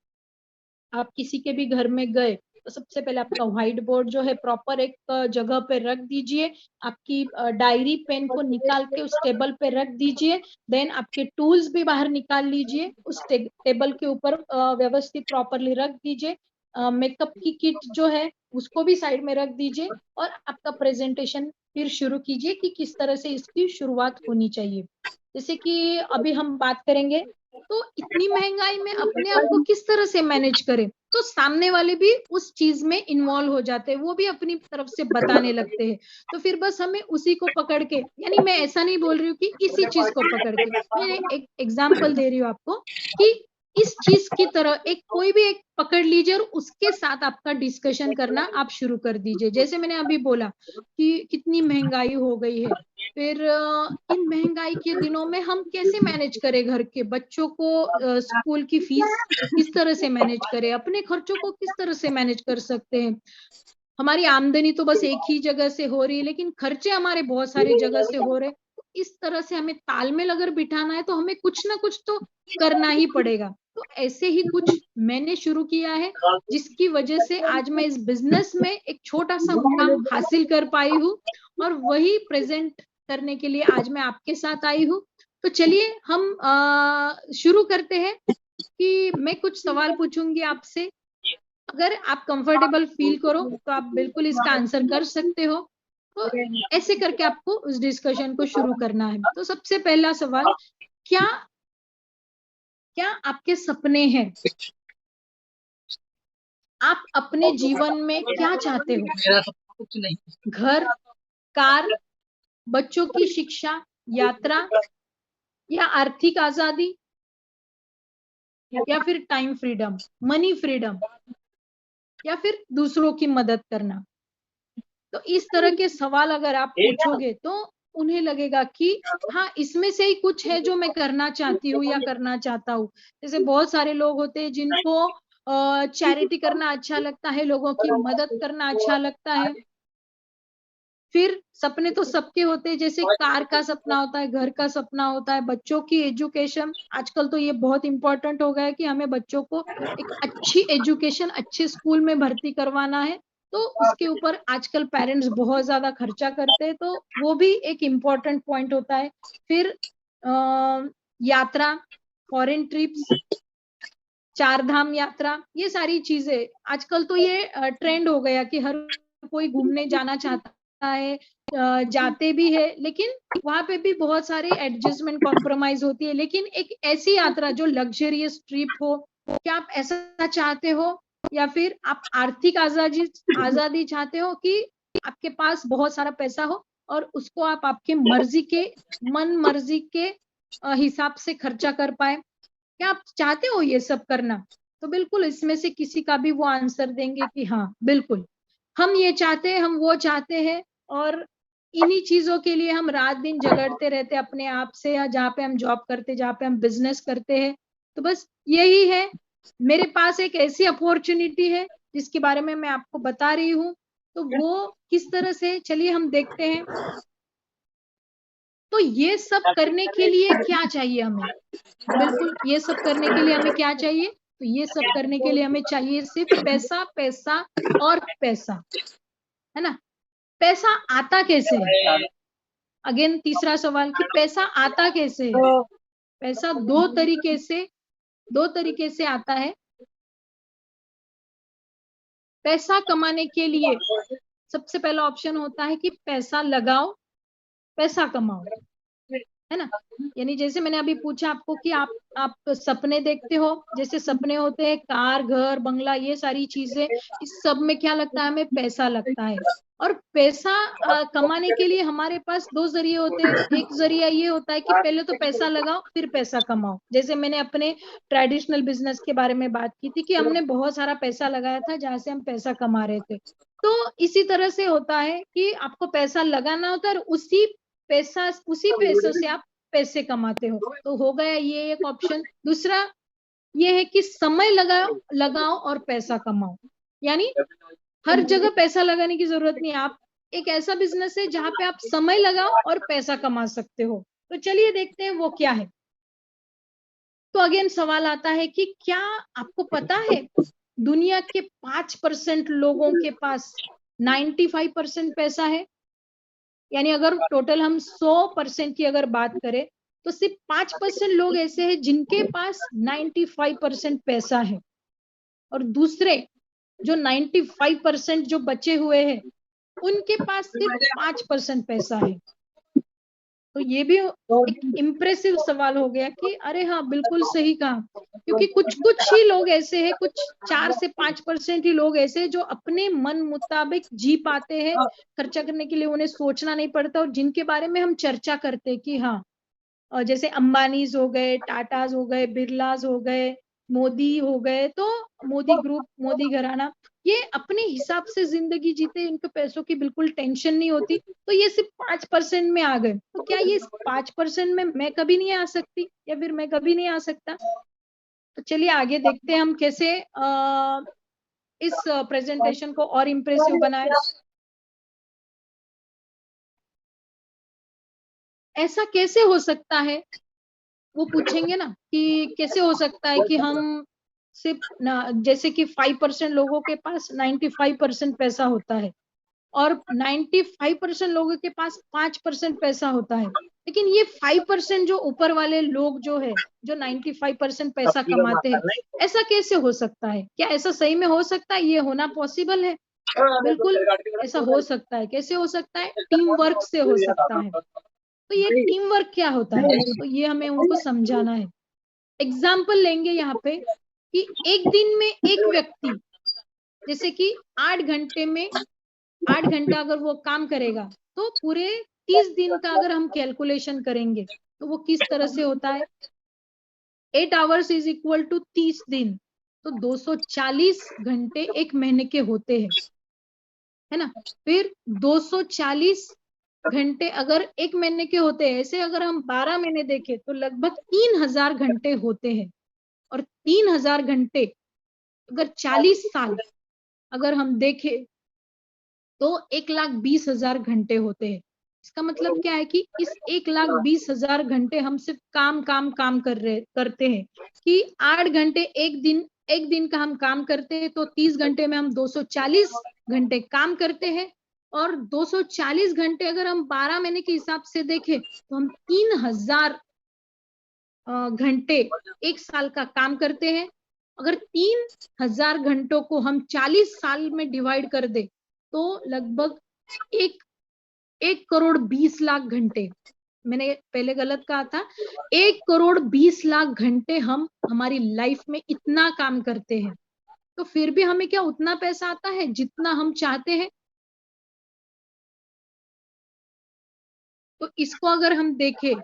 आप किसी के भी घर में गए तो सबसे पहले आपका व्हाइट बोर्ड जो है प्रॉपर एक जगह पे रख दीजिए, आपकी डायरी पेन को निकाल के उस टेबल पे रख दीजिए। देन आपके टूल्स भी बाहर निकाल लीजिए, उस टेबल के ऊपर व्यवस्थित प्रॉपरली रख दीजिए। मेकअप की किट जो है उसको भी साइड में रख दीजिए और आपका प्रेजेंटेशन फिर शुरू कीजिए कि किस तरह से इसकी शुरुआत होनी चाहिए। जैसे कि अभी हम बात करेंगे तो इतनी महंगाई में अपने आप को किस तरह से मैनेज करें, तो सामने वाले भी उस चीज में इन्वॉल्व हो जाते हैं, वो भी अपनी तरफ से बताने लगते हैं। तो फिर बस हमें उसी को पकड़ के, यानी मैं ऐसा नहीं बोल रही हूँ कि इसी चीज को पकड़ के, मैं एक एग्जाम्पल दे रही हूँ आपको कि इस चीज की तरह एक कोई भी एक पकड़ लीजिए और उसके साथ आपका डिस्कशन करना आप शुरू कर दीजिए। जैसे मैंने अभी बोला कि कितनी महंगाई हो गई है, फिर इन महंगाई के दिनों में हम कैसे मैनेज करें, घर के बच्चों को स्कूल की फीस किस तरह से मैनेज करें, अपने खर्चों को किस तरह से मैनेज कर सकते हैं। हमारी आमदनी तो बस एक ही जगह से हो रही है लेकिन खर्चे हमारे बहुत सारी जगह से हो रहे हैं। तो इस तरह से हमें तालमेल अगर बिठाना है तो हमें कुछ ना कुछ तो करना ही पड़ेगा। तो ऐसे ही कुछ मैंने शुरू किया है जिसकी वजह से आज मैं इस बिजनेस में एक छोटा सा मुकाम हासिल कर पाई हूँ और वही प्रेजेंट करने के लिए आज मैं आपके साथ आई हूँ। तो चलिए हम शुरू करते हैं कि मैं कुछ सवाल पूछूंगी आपसे। अगर आप कंफर्टेबल फील करो तो आप बिल्कुल इसका आंसर कर सकते हो। तो ऐसे करके आपको उस डिस्कशन को शुरू करना है। तो सबसे पहला सवाल, क्या क्या आपके सपने हैं? आप अपने जीवन में क्या चाहते हो? घर, कार, बच्चों की शिक्षा, यात्रा, या आर्थिक आजादी, या फिर टाइम फ्रीडम, मनी फ्रीडम, या फिर दूसरों की मदद करना? तो इस तरह के सवाल अगर आप पूछोगे तो उन्हें लगेगा कि हाँ, इसमें से ही कुछ है जो मैं करना चाहती हूँ या करना चाहता हूँ। जैसे बहुत सारे लोग होते हैं जिनको चैरिटी करना अच्छा लगता है, लोगों की मदद करना अच्छा लगता है। फिर सपने तो सबके होते हैं, जैसे कार का सपना होता है, घर का सपना होता है, बच्चों की एजुकेशन। आजकल तो ये बहुत इंपॉर्टेंट हो गया है कि हमें बच्चों को एक अच्छी एजुकेशन, अच्छे स्कूल में भर्ती करवाना है। तो उसके ऊपर आजकल पेरेंट्स बहुत ज्यादा खर्चा करते हैं, तो वो भी एक इम्पोर्टेंट पॉइंट होता है। फिर यात्रा, फॉरेन ट्रिप्स, चार धाम यात्रा, ये सारी चीजें आजकल तो ये ट्रेंड हो गया कि हर कोई घूमने जाना चाहता है, जाते भी है, लेकिन वहां पे भी बहुत सारी एडजस्टमेंट, कॉम्प्रोमाइज होती है। लेकिन एक ऐसी यात्रा जो लग्जरियस ट्रिप हो, क्या आप ऐसा चाहते हो? या फिर आप आर्थिक आजादी चाहते हो कि आपके पास बहुत सारा पैसा हो और उसको आप आपके मन मर्जी के हिसाब से खर्चा कर पाए? क्या आप चाहते हो ये सब करना? तो बिल्कुल इसमें से किसी का भी वो आंसर देंगे कि हाँ बिल्कुल हम ये चाहते हैं, हम वो चाहते हैं। और इन्हीं चीजों के लिए हम रात दिन झगड़ते रहते अपने आप से, या जहाँ पे हम जॉब करते, जहाँ पे हम बिजनेस करते हैं। तो बस यही है मेरे पास एक ऐसी अपॉर्चुनिटी है जिसके बारे में मैं आपको बता रही हूँ, तो वो किस तरह से, चलिए हम देखते हैं। तो ये सब करने के लिए क्या चाहिए हमें? बिल्कुल, ये सब करने के लिए हमें क्या चाहिए? तो ये सब करने के लिए हमें चाहिए सिर्फ पैसा, पैसा और पैसा, है ना? पैसा आता कैसे है? अगेन तीसरा सवाल कि पैसा आता कैसे है? पैसा दो तरीके से आता है। पैसा कमाने के लिए सबसे पहला ऑप्शन होता है कि पैसा लगाओ, पैसा कमाओ, है ना? यानी जैसे मैंने अभी पूछा आपको कि आप सपने देखते हो, जैसे सपने होते हैं कार, घर, बंगला, ये सारी चीजें, इस सब में क्या लगता है? हमें पैसा लगता है। और पैसा कमाने के लिए हमारे पास दो जरिए होते हैं। एक जरिया ये होता है कि पहले तो पैसा लगाओ फिर पैसा कमाओ। जैसे मैंने अपने ट्रेडिशनल बिजनेस के बारे में बात की थी कि हमने बहुत सारा पैसा लगाया था जहां से हम पैसा कमा रहे थे। तो इसी तरह से होता है कि आपको पैसा लगाना होता है और उसी पैसों से आप पैसे कमाते हो। तो हो गया ये एक ऑप्शन। दूसरा ये है कि समय लगाओ और पैसा कमाओ। यानी हर जगह पैसा लगाने की जरूरत नहीं है। आप एक ऐसा बिजनेस है जहां पे आप समय लगाओ और पैसा कमा सकते हो। तो चलिए देखते हैं वो क्या है। तो अगेन सवाल आता है कि क्या आपको पता है दुनिया के 5% लोगों के पास 95% पैसा है? यानी अगर टोटल हम 100% की अगर बात करें तो सिर्फ 5% लोग ऐसे हैं जिनके पास 95% पैसा है, और दूसरे जो 95% जो बचे हुए हैं उनके पास सिर्फ 5% पैसा है। तो ये भी एक इम्प्रेसिव सवाल हो गया कि अरे हाँ, बिल्कुल सही कहा। क्योंकि कुछ कुछ ही लोग ऐसे हैं, कुछ 4 से 5% ही लोग ऐसे हैं जो अपने मन मुताबिक जी पाते हैं, खर्चा करने के लिए उन्हें सोचना नहीं पड़ता, और जिनके बारे में हम चर्चा करते हैं कि हाँ, जैसे अंबानीज हो गए, टाटाज हो गए, बिरलाज हो गए, मोदी हो गए, तो मोदी ग्रुप, मोदी घराना, ये अपने हिसाब से जिंदगी जीते, इनको पैसों की बिल्कुल टेंशन नहीं होती। तो ये सिर्फ 5% में आ गए। तो क्या ये 5% में मैं कभी नहीं आ सकती, या फिर मैं कभी नहीं आ सकता? तो चलिए आगे देखते हैं हम कैसे इस प्रेजेंटेशन को और इम्प्रेसिव बनाए। ऐसा कैसे हो सकता है, वो पूछेंगे ना कि कैसे हो सकता है कि हम सिर्फ ना, जैसे कि 5% लोगों के पास 95% पैसा होता है और 95% लोगों के पास 5% पैसा होता है, लेकिन ये 5% जो ऊपर वाले लोग जो है, जो 95% पैसा कमाते हैं, ऐसा कैसे हो सकता है? क्या ऐसा सही में हो सकता है? ये होना पॉसिबल है? बिल्कुल ऐसा हो सकता है। कैसे हो सकता है? टीम वर्क से हो सकता है। तो ये टीम वर्क क्या होता है, तो ये हमें उनको समझाना है। एग्जाम्पल लेंगे यहाँ पे कि एक दिन में एक व्यक्ति, जैसे कि 8 घंटा अगर वो काम करेगा, तो पूरे 30 दिन का अगर हम कैलकुलेशन करेंगे तो वो किस तरह से होता है? 8 आवर्स इज इक्वल टू 30 दिन, तो 240 घंटे एक महीने के होते हैं, है ना? फिर 240 घंटे अगर एक महीने के होते हैं, ऐसे अगर हम 12 महीने देखें तो लगभग 3000 घंटे होते हैं। और 3000 घंटे अगर 40 साल अगर हम देखें तो 1,20,000 घंटे होते हैं। इसका मतलब क्या है कि इस 1,20,000 घंटे हम सिर्फ काम करते हैं कि 8 घंटे एक दिन का हम काम करते हैं, तो 30 घंटे में हम 240 घंटे काम करते हैं। और 240 घंटे अगर हम 12 महीने के हिसाब से देखें तो हम 3000 घंटे एक साल का काम करते हैं। अगर 3000 घंटों को हम 40 साल में डिवाइड कर दे तो लगभग 1,20,00,000 घंटे, मैंने पहले गलत कहा था, 1,20,00,000 घंटे हम हमारी लाइफ में इतना काम करते हैं। तो फिर भी हमें क्या उतना पैसा आता है जितना हम चाहते हैं? तो इसको अगर हम देखें,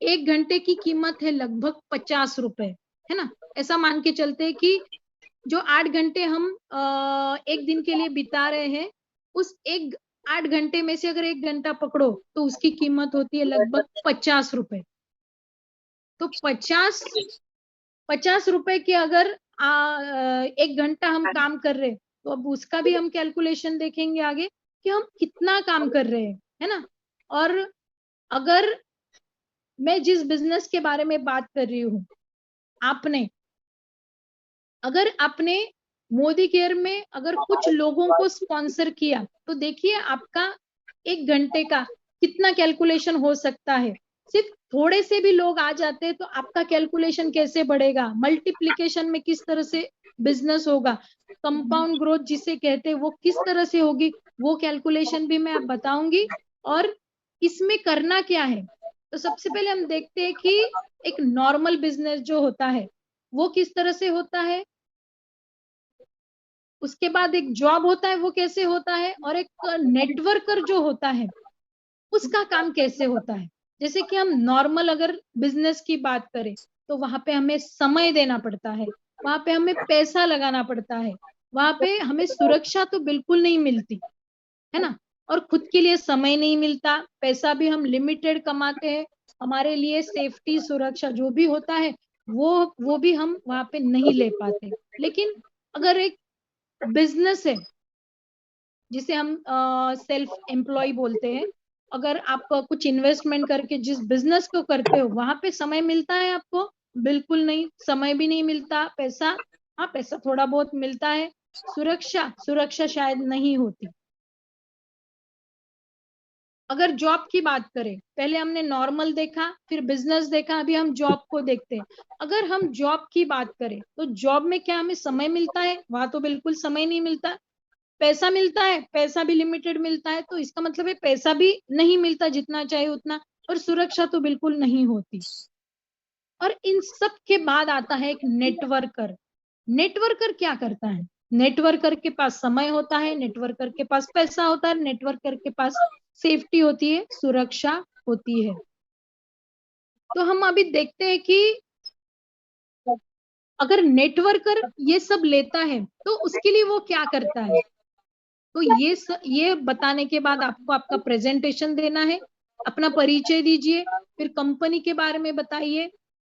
1 घंटे की कीमत है लगभग 50 रुपए, है ना? ऐसा मान के चलते हैं कि जो 8 घंटे हम एक दिन के लिए बिता रहे हैं, उस 8 घंटे में से अगर 1 घंटा पकड़ो तो उसकी कीमत होती है लगभग 50 रुपए। तो 50 50 रुपए की अगर 1 घंटा हम काम कर रहे, तो अब उसका भी हम कैलकुलेशन देखेंगे आगे कि हम कितना काम कर रहे हैं, है ना। और अगर मैं जिस बिजनेस के बारे में बात कर रही हूँ, अगर आपने मोदी केयर में अगर कुछ लोगों को स्पॉन्सर किया, तो देखिए आपका 1 घंटे का कितना कैलकुलेशन हो सकता है। सिर्फ थोड़े से भी लोग आ जाते हैं तो आपका कैलकुलेशन कैसे बढ़ेगा, मल्टीप्लिकेशन में किस तरह से बिजनेस होगा, कंपाउंड ग्रोथ जिसे कहते हैं वो किस तरह से होगी, वो कैलकुलेशन भी मैं आप बताऊंगी। और इसमें करना क्या है, तो सबसे पहले हम देखते हैं कि एक नॉर्मल बिजनेस जो होता है वो किस तरह से होता है, उसके बाद एक जॉब होता है वो कैसे होता है, और एक नेटवर्कर जो होता है उसका काम कैसे होता है। जैसे कि हम नॉर्मल अगर बिजनेस की बात करें, तो वहां पे हमें समय देना पड़ता है, वहां पे हमें पैसा लगाना पड़ता है, वहां पे हमें सुरक्षा तो बिल्कुल नहीं मिलती, है ना। और खुद के लिए समय नहीं मिलता, पैसा भी हम लिमिटेड कमाते हैं, हमारे लिए सेफ्टी सुरक्षा जो भी होता है वो भी हम वहां पे नहीं ले पाते। लेकिन अगर एक बिजनेस है जिसे हम सेल्फ एम्प्लॉय बोलते हैं, अगर आप कुछ इन्वेस्टमेंट करके जिस बिजनेस को करते हो वहां पे समय मिलता है आपको, बिल्कुल नहीं, समय भी नहीं मिलता। पैसा, हाँ पैसा थोड़ा बहुत मिलता है, सुरक्षा सुरक्षा शायद नहीं होती। अगर जॉब की बात करें, पहले हमने नॉर्मल देखा, फिर बिजनेस देखा, अभी हम जॉब को देखते हैं। अगर हम जॉब की बात करें, तो जॉब में क्या हमें समय मिलता है, वहां तो बिल्कुल समय नहीं मिलता। पैसा मिलता है, पैसा भी लिमिटेड मिलता है, तो इसका मतलब है पैसा भी नहीं मिलता जितना चाहे उतना, और सुरक्षा तो बिल्कुल नहीं होती। और इन सब के बाद आता है एक नेटवर्कर। नेटवर्कर क्या करता है, नेटवर्कर के पास समय होता है, नेटवर्कर के पास पैसा होता है, नेटवर्कर के पास सेफ्टी होती है, सुरक्षा होती है। तो हम अभी देखते हैं कि अगर नेटवर्कर ये सब लेता है तो उसके लिए वो क्या करता है। तो ये बताने के बाद आपको आपका प्रेजेंटेशन देना है, अपना परिचय दीजिए, फिर कंपनी के बारे में बताइए।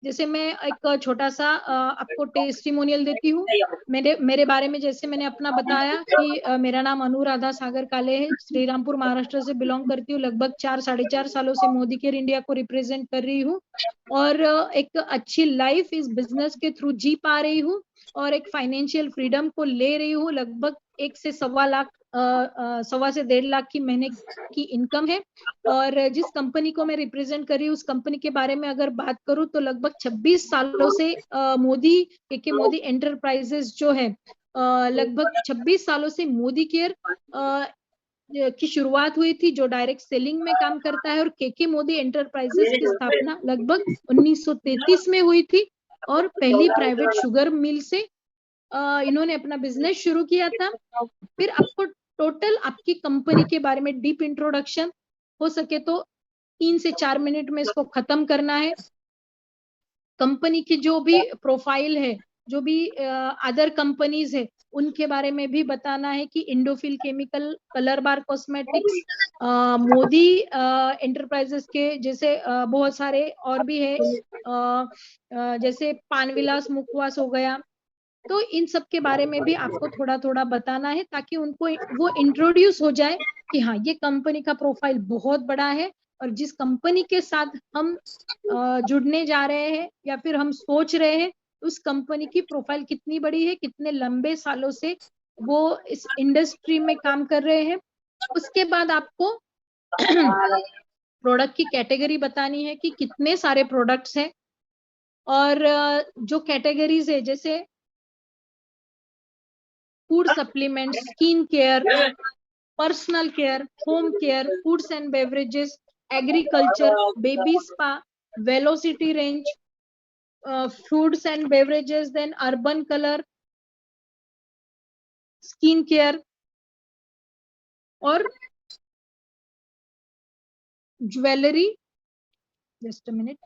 जैसे मैं एक छोटा सा आपको टेस्टिमोनियल देती हूँ मेरे बारे में। जैसे मैंने अपना बताया कि मेरा नाम अनुराधा सागर काले है, श्रीरामपुर महाराष्ट्र से बिलोंग करती हूँ, लगभग 4-4.5 सालों से मोदी केयर इंडिया को रिप्रेजेंट कर रही हूँ, और एक अच्छी लाइफ इस बिजनेस के थ्रू जी पा रही हूँ, और एक फाइनेंशियल फ्रीडम को ले रही हूँ। लगभग 1 से 1.25 लाख 1.25 से 1.5 लाख की महीने की इनकम है। और जिस कंपनी को मैं रिप्रेजेंट कर रही हूँ उस कंपनी के बारे में अगर बात करूँ, तो लगभग 26 सालों से मोदी के मोदी एंटरप्राइजेस जो है, लगभग 26 सालों से मोदी केयर की शुरुआत हुई थी, जो डायरेक्ट सेलिंग में काम करता है। और के मोदी एंटरप्राइजेस की स्थापना लगभग 1933 में हुई थी, और पहली प्राइवेट शुगर मिल से इन्होंने अपना बिजनेस शुरू किया था। फिर आपको टोटल आपकी कंपनी के बारे में डीप इंट्रोडक्शन, हो सके तो 3 से 4 मिनट में इसको खत्म करना है। कंपनी की जो भी प्रोफाइल है, जो भी अदर कंपनीज है, उनके बारे में भी बताना है कि इंडोफिल केमिकल, कलर बार कॉस्मेटिक्स, मोदी एंटरप्राइजेस के जैसे बहुत सारे और भी है, जैसे पानविलास मुखवास हो गया। तो इन सब के बारे में भी आपको थोड़ा थोड़ा बताना है, ताकि उनको वो इंट्रोड्यूस हो जाए कि हाँ ये कंपनी का प्रोफाइल बहुत बड़ा है, और जिस कंपनी के साथ हम जुड़ने जा रहे हैं या फिर हम सोच रहे हैं, उस कंपनी की प्रोफाइल कितनी बड़ी है, कितने लंबे सालों से वो इस इंडस्ट्री में काम कर रहे हैं। उसके बाद आपको प्रोडक्ट की कैटेगरी बतानी है कि कितने सारे प्रोडक्ट्स हैं, और जो कैटेगरीज है जैसे food supplements, skin care, personal care, home care, foods and beverages, agriculture, baby spa, velocity range, foods and beverages, then urban color, skin care और ज्वेलरी। Just a minute.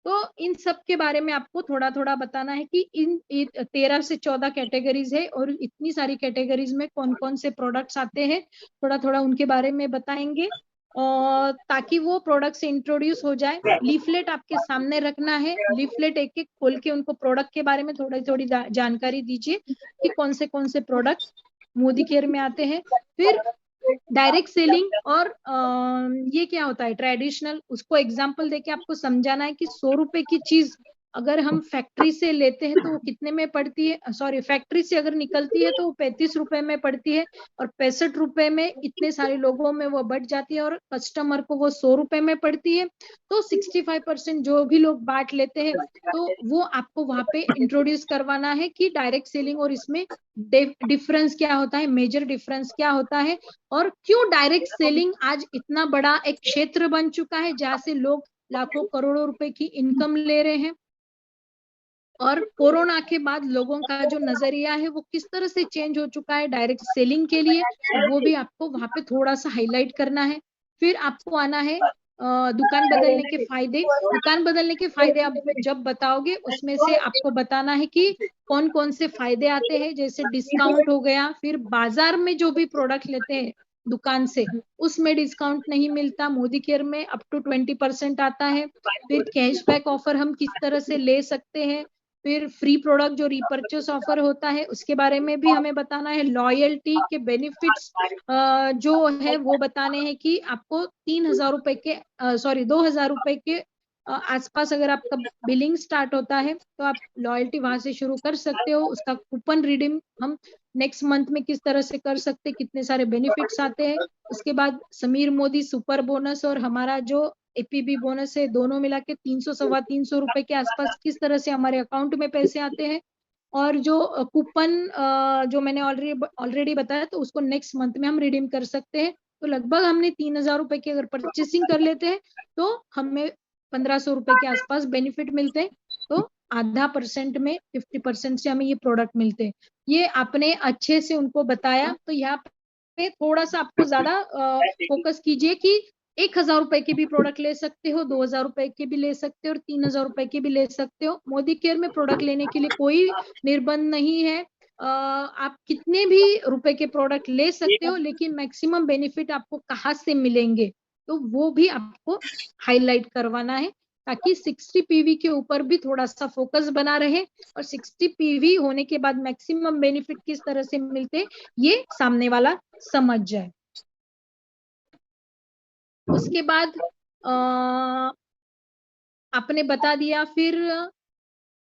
तो इन सब के बारे में आपको थोड़ा थोड़ा बताना है कि इन 13 से 14 कैटेगरीज है, और इतनी सारी कैटेगरीज में कौन कौन से प्रोडक्ट्स आते हैं, थोड़ा थोड़ा उनके बारे में बताएंगे। ताकि वो प्रोडक्ट से इंट्रोड्यूस हो जाए। लीफलेट आपके सामने रखना है, लीफलेट एक एक खोल के उनको प्रोडक्ट के बारे में थोड़ी थोड़ी जानकारी दीजिए कि कौन से प्रोडक्ट मोदी केयर में आते हैं। फिर डायरेक्ट सेलिंग और ये क्या होता है ट्रेडिशनल, उसको एग्जांपल देके आपको समझाना है कि 100 रुपए की चीज अगर हम फैक्ट्री से लेते हैं तो वो कितने में पड़ती है, सॉरी फैक्ट्री से अगर निकलती है तो वो 35 रुपए में पड़ती है, और 65 रुपए में इतने सारे लोगों में वो बढ़ जाती है और कस्टमर को वो 100 रुपए में पड़ती है। तो 65% जो भी लोग बांट लेते हैं तो वो आपको वहां पे इंट्रोड्यूस करवाना है कि डायरेक्ट सेलिंग और इसमें डिफरेंस क्या होता है, मेजर डिफरेंस क्या होता है, और क्यों डायरेक्ट सेलिंग आज इतना बड़ा एक क्षेत्र बन चुका है जहां से लोग लाखों करोड़ों रुपए की इनकम ले रहे हैं। और कोरोना के बाद लोगों का जो नजरिया है वो किस तरह से चेंज हो चुका है डायरेक्ट सेलिंग के लिए, वो भी आपको वहां पे थोड़ा सा हाईलाइट करना है। फिर आपको आना है दुकान बदलने के फायदे। दुकान बदलने के फायदे आप जब बताओगे उसमें से आपको बताना है कि कौन कौन से फायदे आते हैं, जैसे डिस्काउंट हो गया, फिर बाजार में जो भी प्रोडक्ट लेते हैं दुकान से उसमें डिस्काउंट नहीं मिलता, मोदी केयर में अप टू 20% आता है। फिर कैशबैक ऑफर हम किस तरह से ले सकते हैं, फिर फ्री प्रोडक्ट जो रिपर्चेस ऑफर होता है उसके बारे में भी हमें बताना है। लॉयल्टी के बेनिफिट्स जो है वो बताने हैं कि आपको 3,000 रुपए के सॉरी 2,000 रुपए के आसपास अगर आपका बिलिंग स्टार्ट होता है तो आप लॉयल्टी वहां से शुरू कर सकते हो। उसका कूपन रिडीम हम नेक्स्ट मंथ में किस तरह से कर सकते हैं, कितने सारे बेनिफिट्स आते हैं। उसके बाद समीर मोदी सुपर बोनस और हमारा जो एपीबी बोनस है, दोनों मिला के 300 सवा 300 रुपए के आसपास किस तरह से हमारे अकाउंट में पैसे आते हैं। और जो कूपन जो मैंने ऑलरेडी बताया तो उसको नेक्स्ट मंथ में हम रिडीम कर सकते हैं। तो लगभग हमने 3,000 रुपए की अगर परचेसिंग कर लेते हैं तो हमें 1,500 रुपए के आसपास बेनिफिट मिलते हैं। तो आधा परसेंट में 50% से हमें ये प्रोडक्ट मिलते हैं। ये आपने अच्छे से उनको बताया, तो यहाँ पे थोड़ा सा आपको ज्यादा फोकस कीजिए कि 1,000 रुपए के भी प्रोडक्ट ले सकते हो, 2,000 रुपए के भी ले सकते हो और 3,000 रुपए के भी ले सकते हो। मोदी केयर में प्रोडक्ट लेने के लिए कोई निर्बंध नहीं है। आप कितने भी रुपए के प्रोडक्ट ले सकते हो, लेकिन मैक्सिमम बेनिफिट आपको कहाँ से मिलेंगे तो वो भी आपको हाईलाइट करवाना है, ताकि 60 पीवी के ऊपर भी थोड़ा सा फोकस बना रहे और 60 पीवी होने के बाद मैक्सिमम बेनिफिट किस तरह से मिलते ये सामने वाला समझ जाए। उसके बाद आपने बता दिया, फिर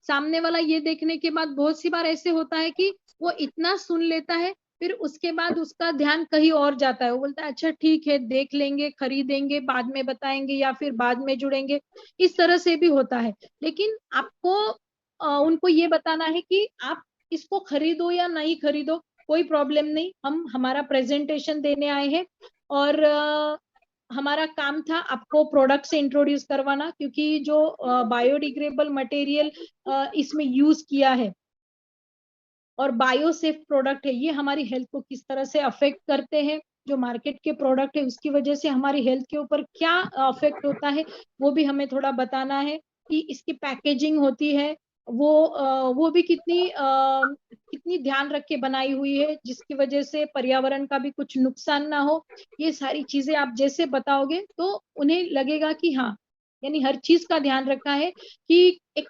सामने वाला ये देखने के बाद बहुत सी बार ऐसे होता है कि वो इतना सुन लेता है फिर उसके बाद उसका ध्यान कहीं और जाता है, वो बोलता है अच्छा ठीक है देख लेंगे, खरीदेंगे, बाद में बताएंगे या फिर बाद में जुड़ेंगे, इस तरह से भी होता है। लेकिन आपको उनको ये बताना है कि आप इसको खरीदो या नहीं खरीदो कोई प्रॉब्लम नहीं, हम हमारा प्रेजेंटेशन देने आए हैं और हमारा काम था आपको प्रोडक्ट से इंट्रोड्यूस करवाना, क्योंकि जो बायोडिग्रेडेबल मटेरियल इसमें यूज किया है और बायोसेफ प्रोडक्ट है, ये हमारी हेल्थ को किस तरह से अफेक्ट करते हैं, जो मार्केट के प्रोडक्ट है उसकी वजह से हमारी हेल्थ के ऊपर क्या अफेक्ट होता है, वो भी हमें थोड़ा बताना है। कि इसकी पैकेजिंग होती है वो भी कितनी ध्यान रख के बनाई हुई है जिसकी वजह से पर्यावरण का भी कुछ नुकसान ना हो। ये सारी चीजें आप जैसे बताओगे तो उन्हें लगेगा कि हाँ, यानी हर चीज का ध्यान रखा है कि एक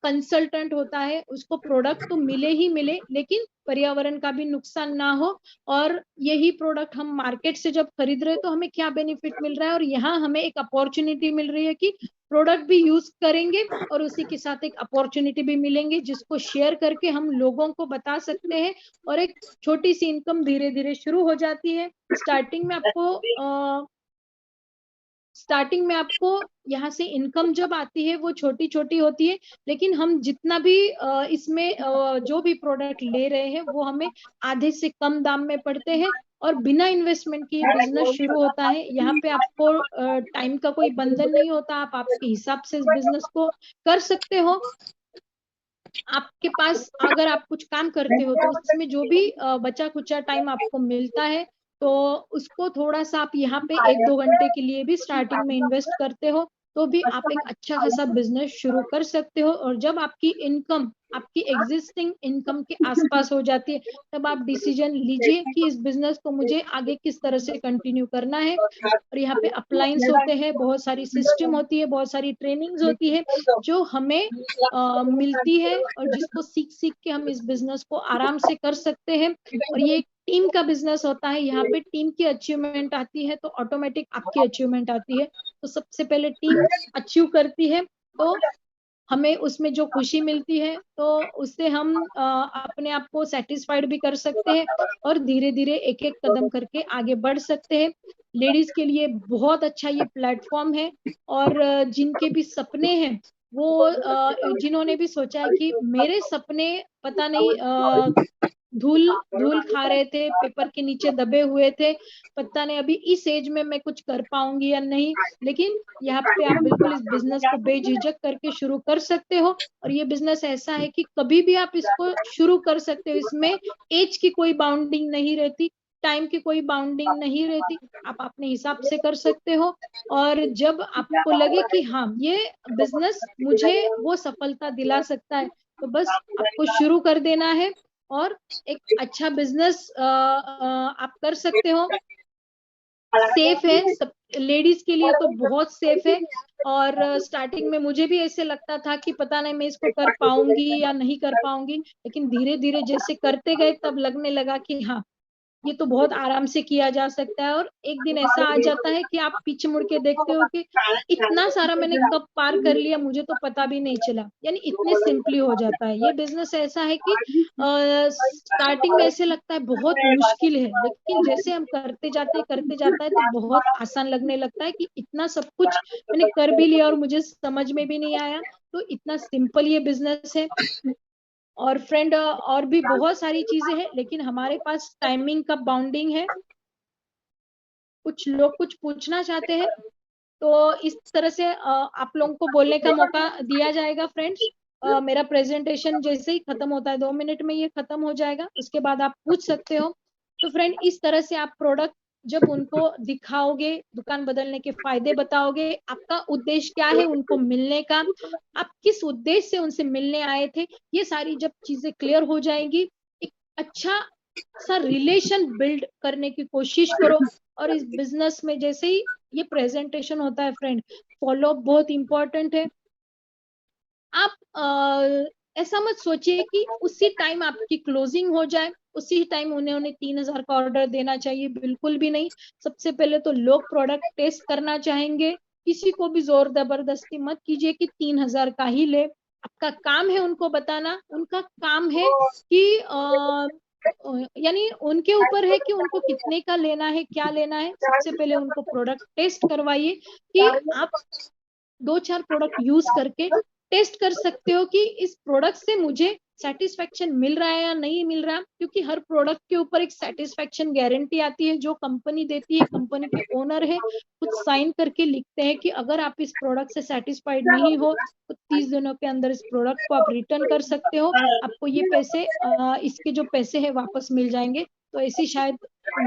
कंसल्टेंट होता है उसको प्रोडक्ट तो मिले ही मिले लेकिन पर्यावरण का भी नुकसान ना हो, और यही प्रोडक्ट हम मार्केट से जब खरीद रहे हैं तो हमें क्या बेनिफिट मिल रहा है और यहाँ हमें एक अपॉर्चुनिटी मिल रही है कि प्रोडक्ट भी यूज करेंगे और उसी के साथ एक अपॉर्चुनिटी भी मिलेंगे जिसको शेयर करके हम लोगों को बता सकते हैं और एक छोटी सी इनकम धीरे धीरे शुरू हो जाती है। स्टार्टिंग में आपको यहाँ से इनकम जब आती है वो छोटी छोटी होती है, लेकिन हम जितना भी इसमें जो भी प्रोडक्ट ले रहे हैं वो हमें आधे से कम दाम में पड़ते हैं और बिना इन्वेस्टमेंट के बिजनेस शुरू होता है। यहाँ पे आपको टाइम का कोई बंधन नहीं होता, आप आपके हिसाब से इस बिजनेस को कर सकते हो। आपके पास अगर आप कुछ काम करते हो तो उसमें जो भी बचा कुचा टाइम आपको मिलता है तो उसको थोड़ा सा आप यहाँ पे 1-2 घंटे के लिए भी स्टार्टिंग में इन्वेस्ट करते हो तो भी आप एक अच्छा खासा बिजनेस शुरू कर सकते हो। और जब आपकी इनकम आपकी एग्जिस्टिंग इनकम के आसपास हो जाती है, तब आप डिसीजन लीजिए कि इस बिजनेस को मुझे आगे किस तरह से कंटिन्यू करना है। और यहाँ पे अपलाइंस होते हैं, बहुत सारी सिस्टम होती है, बहुत सारी ट्रेनिंग्स होती है जो हमें मिलती है, और जिसको सीख सीख के हम इस बिजनेस को आराम से कर सकते हैं। और ये एक टीम का बिजनेस होता है, यहाँ पे टीम की अचीवमेंट आती है तो ऑटोमेटिक आपकी अचीवमेंट आती है। तो सबसे पहले टीम अचीव करती है तो हमें उसमें जो खुशी मिलती है तो उससे हम अपने आप को सेटिस्फाइड भी कर सकते हैं, और धीरे धीरे एक एक कदम करके आगे बढ़ सकते हैं। लेडीज के लिए बहुत अच्छा ये प्लेटफॉर्म है। और जिनके भी सपने हैं, वो जिन्होंने भी सोचा है कि मेरे सपने पता नहीं धूल धूल खा रहे थे, पेपर के नीचे दबे हुए थे, पता नहीं अभी इस एज में मैं कुछ कर पाऊंगी या नहीं, लेकिन यहाँ पे आप बिल्कुल इस बिजनेस को बेझिझक करके शुरू कर सकते हो। और ये बिजनेस ऐसा है कि कभी भी आप इसको शुरू कर सकते हो, इसमें एज की कोई बाउंडिंग नहीं रहती, टाइम की कोई बाउंडिंग नहीं रहती, आप अपने हिसाब से कर सकते हो। और जब आपको लगे कि हाँ ये बिजनेस मुझे वो सफलता दिला सकता है, तो बस आपको शुरू कर देना है और एक अच्छा बिजनेस आप कर सकते हो। सेफ है सब, लेडीज के लिए तो बहुत सेफ है। और स्टार्टिंग में मुझे भी ऐसे लगता था कि पता नहीं मैं इसको कर पाऊंगी या नहीं कर पाऊंगी, लेकिन धीरे धीरे जैसे करते गए तब लगने लगा कि हाँ ये तो बहुत आराम से किया जा सकता है। और एक दिन ऐसा आ जाता है कि आप पीछे मुड़ के देखते हो कि इतना सारा मैंने कब पार कर लिया, मुझे तो पता भी नहीं चला, यानी इतने सिंपली हो जाता है। ये बिजनेस ऐसा है कि स्टार्टिंग में ऐसे लगता है बहुत मुश्किल है, लेकिन जैसे हम करते जाता है तो बहुत आसान लगने लगता है कि इतना सब कुछ मैंने कर भी लिया और मुझे समझ में भी नहीं आया, तो इतना सिंपल ये बिजनेस है। और फ्रेंड और भी बहुत सारी चीजें हैं, लेकिन हमारे पास टाइमिंग का बाउंडिंग है। कुछ लोग कुछ पूछना चाहते हैं तो इस तरह से आप लोगों को बोलने का मौका दिया जाएगा फ्रेंड्स। मेरा प्रेजेंटेशन जैसे ही खत्म होता है, 2 मिनट में ये खत्म हो जाएगा, उसके बाद आप पूछ सकते हो। तो फ्रेंड इस तरह से आप प्रोडक्ट जब उनको दिखाओगे, दुकान बदलने के फायदे बताओगे, आपका उद्देश्य क्या है उनको मिलने का, आप किस उद्देश्य से उनसे मिलने आए थे, ये सारी जब चीजें क्लियर हो जाएंगी, एक अच्छा सा रिलेशन बिल्ड करने की कोशिश करो। और इस बिजनेस में जैसे ही ये प्रेजेंटेशन होता है फ्रेंड, फॉलो अप बहुत इंपॉर्टेंट है। आप ऐसा मत सोचिए कि उसी टाइम आपकी क्लोजिंग हो जाए, उसी टाइम उन्हें 3,000 का ऑर्डर देना चाहिए, बिल्कुल भी नहीं। सबसे पहले तो लोग प्रोडक्ट टेस्ट करना चाहेंगे, किसी को भी जोर जबरदस्ती मत कीजिए कि 3,000 का ही ले। आपका काम है उनको बताना, उनका काम है कि यानी उनके ऊपर है कि उनको कितने का लेना है, क्या लेना है। सबसे पहले उनको प्रोडक्ट टेस्ट करवाइए कि आप 2-4 प्रोडक्ट यूज करके टेस्ट कर सकते हो कि इस प्रोडक्ट से मुझे सेटिस्फेक्शन मिल रहा है या नहीं मिल रहा, क्योंकि हर प्रोडक्ट के ऊपर एक सेटिस्फेक्शन गारंटी आती है जो कंपनी देती है, कंपनी के ओनर है कुछ साइन करके लिखते हैं कि अगर आप इस प्रोडक्ट से सेटिस्फाइड नहीं हो तो 30 दिनों के अंदर इस प्रोडक्ट को आप रिटर्न कर सकते हो, आपको ये पैसे इसके जो पैसे है वापस मिल जाएंगे। तो ऐसी शायद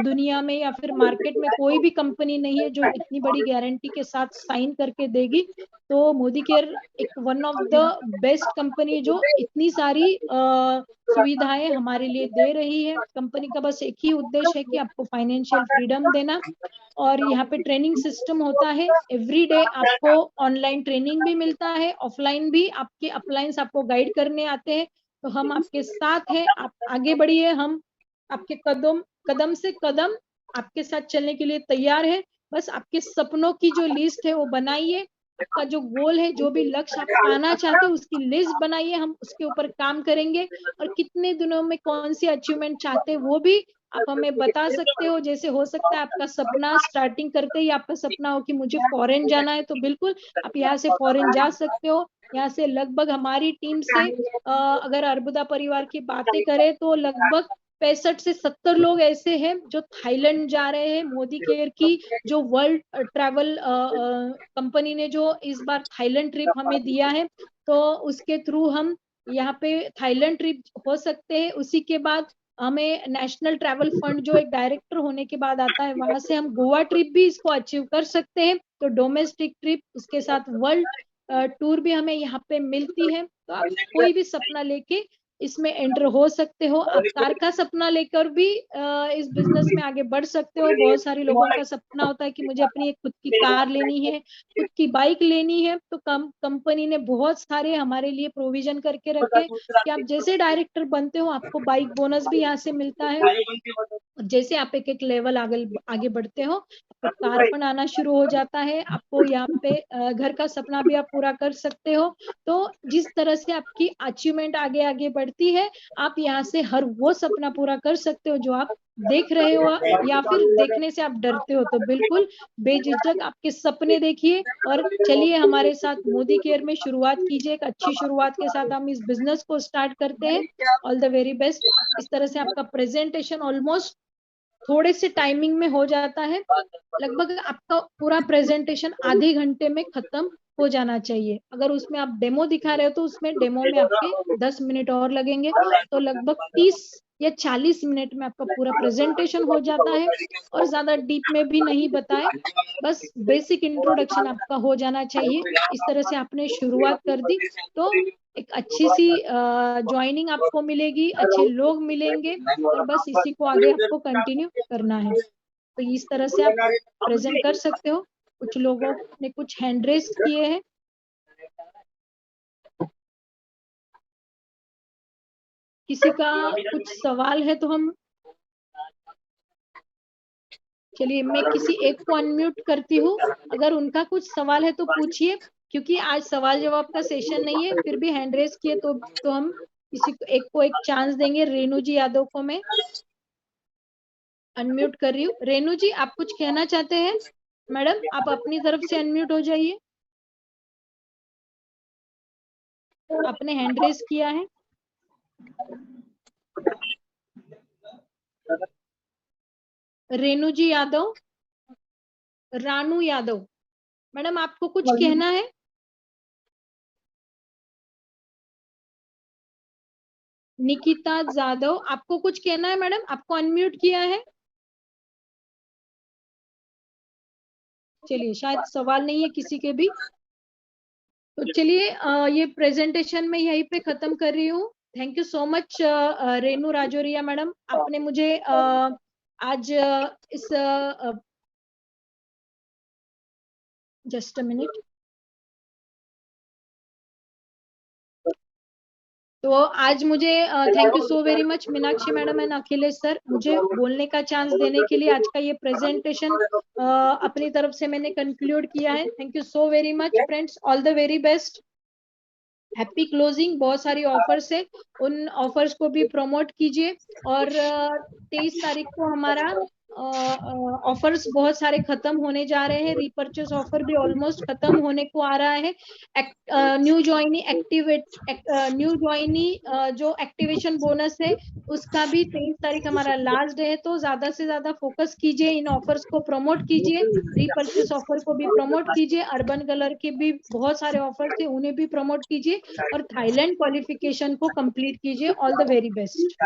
दुनिया में या फिर मार्केट में कोई भी कंपनी नहीं है जो इतनी बड़ी गारंटी के साथ साइन करके देगी। तो मोदी केयर एक one of the best company जो इतनी सारी सुविधाएं हमारे लिए दे रही है। कंपनी का बस एक ही उद्देश्य है कि आपको फाइनेंशियल फ्रीडम देना। और यहाँ पे ट्रेनिंग सिस्टम होता है, एवरी डे आपको ऑनलाइन ट्रेनिंग भी मिलता है, ऑफलाइन भी आपके अपलाइंस आपको गाइड करने आते हैं। तो हम आपके साथ हैं, आप आगे बढ़िए, हम आपके कदम कदम से कदम आपके साथ चलने के लिए तैयार है। बस आपके सपनों की जो लिस्ट है वो बनाइए, आपका जो गोल है, जो भी लक्ष्य आप पाना चाहते हो उसकी लिस्ट बनाइए, हम उसके ऊपर काम करेंगे। और कितने दिनों में कौन सी अचीवमेंट चाहते हैं वो भी आप हमें बता सकते हो। जैसे हो सकता है आपका सपना स्टार्टिंग करते ही आपका सपना हो कि मुझे फॉरेन जाना है, तो बिल्कुल आप यहाँ से फॉरेन जा सकते हो। यहाँ से लगभग हमारी टीम से अगर अर्बुदा परिवार की बातें करें तो लगभग 65 से 70 लोग ऐसे हैं जो थाईलैंड जा रहे हैं। मोदी केयर की जो वर्ल्ड ट्रैवल कंपनी ने जो इस बार थाईलैंड ट्रिप हमें दिया है, तो उसके थ्रू हम यहाँ पे थाईलैंड ट्रिप हो सकते हैं। उसी के बाद हमें नेशनल ट्रैवल फंड जो एक डायरेक्टर होने के बाद आता है, वहां से हम गोवा ट्रिप भी इसको अचीव कर सकते हैं। तो डोमेस्टिक ट्रिप, उसके साथ वर्ल्ड टूर भी हमें यहाँ पे मिलती है। तो आप कोई भी सपना लेके इसमें एंटर हो सकते हो। आप कार का सपना लेकर भी इस बिजनेस में आगे बढ़ सकते हो। बहुत सारे लोगों का सपना होता है कि मुझे अपनी एक खुद की कार लेनी है, खुद की बाइक लेनी है। तो कंपनी ने बहुत सारे हमारे लिए प्रोविजन करके रखे कि आप जैसे डायरेक्टर बनते हो आपको बाइक बोनस भी यहाँ से मिलता है। जैसे आप एक एक लेवल आगे बढ़ते हो, आपको कारपन आना शुरू हो जाता है। आपको यहाँ पे घर का सपना भी आप पूरा कर सकते हो। तो जिस तरह से आपकी अचीवमेंट आगे आगे बढ़ती है, आप यहाँ से हर वो सपना पूरा कर सकते हो जो आप देख रहे हो या फिर देखने से आप डरते हो। तो बिल्कुल बेझिझक आपके सपने देखिए और चलिए हमारे साथ मोदी केयर में शुरुआत कीजिए। एक अच्छी शुरुआत के साथ हम इस बिजनेस को स्टार्ट करते हैं। All the very best. इस तरह से आपका प्रेजेंटेशन ऑलमोस्ट थोड़े से टाइमिंग में हो जाता है। लगभग आपका पूरा प्रेजेंटेशन आधे घंटे में खत्म हो जाना चाहिए। अगर उसमें आप डेमो दिखा रहे हो तो उसमें डेमो में आपके 10 मिनट और लगेंगे। तो लगभग 30 या 40 मिनट में आपका पूरा प्रेजेंटेशन हो जाता है। और ज्यादा डीप में भी नहीं बताए, बस बेसिक इंट्रोडक्शन आपका हो जाना चाहिए। इस तरह से आपने शुरुआत कर दी तो एक अच्छी सी ज्वाइनिंग आपको मिलेगी, अच्छे लोग मिलेंगे और बस इसी को आगे आपको कंटिन्यू करना है। तो इस तरह से आप प्रेजेंट कर सकते हो। कुछ लोगों ने कुछ हैंड रेस किए हैं। किसी का कुछ सवाल है तो हम, चलिए मैं किसी एक को अनम्यूट करती हूँ। अगर उनका कुछ सवाल है तो पूछिए, क्योंकि आज सवाल जवाब का सेशन नहीं है। फिर भी हैंड रेस किए तो हम किसी को एक चांस देंगे। रेणु जी यादव को मैं अनम्यूट कर रही हूँ। रेणु जी, आप कुछ कहना चाहते हैं? मैडम आप अपनी तरफ से अनम्यूट हो जाइए। आपने हैंड रेस किया है। रेणु जी यादव, रानू यादव, मैडम आपको कुछ कहना है? निकिता जादव, आपको कुछ कहना है? मैडम आपको अनम्यूट किया है। चलिए शायद सवाल नहीं है किसी के भी। तो चलिए ये प्रेजेंटेशन मैं यहीं पे खत्म कर रही हूँ। Thank you so much Renu Rajauria madam, आपने मुझे आज इस जस्ट अ मिनट। तो आज मुझे thank you so very much Meenakshi madam and Akhilesh sir, मुझे बोलने का चांस देने के लिए। आज का ये प्रेजेंटेशन अपनी तरफ से मैंने कंक्लूड किया है। Thank you so very much friends, all the very best, happy closing. बहुत सारी ऑफर्स है, उन ऑफर्स को भी प्रमोट कीजिए। और 23 तारीख को हमारा ऑफर्स बहुत सारे खत्म होने जा रहे हैं। रिपर्चेस ऑफर भी ऑलमोस्ट खत्म होने को आ रहा है। न्यू ज्वाइनी जो एक्टिवेशन बोनस है उसका भी 23 तारीख हमारा लास्ट डे है। तो ज्यादा से ज्यादा फोकस कीजिए, इन ऑफर्स को प्रमोट कीजिए, रिपर्चेस ऑफर को भी प्रमोट कीजिए। अर्बन कलर के भी बहुत सारे ऑफर्स थे, उन्हें भी प्रमोट कीजिए और थाईलैंड क्वालिफिकेशन को कंप्लीट कीजिए। All the very best.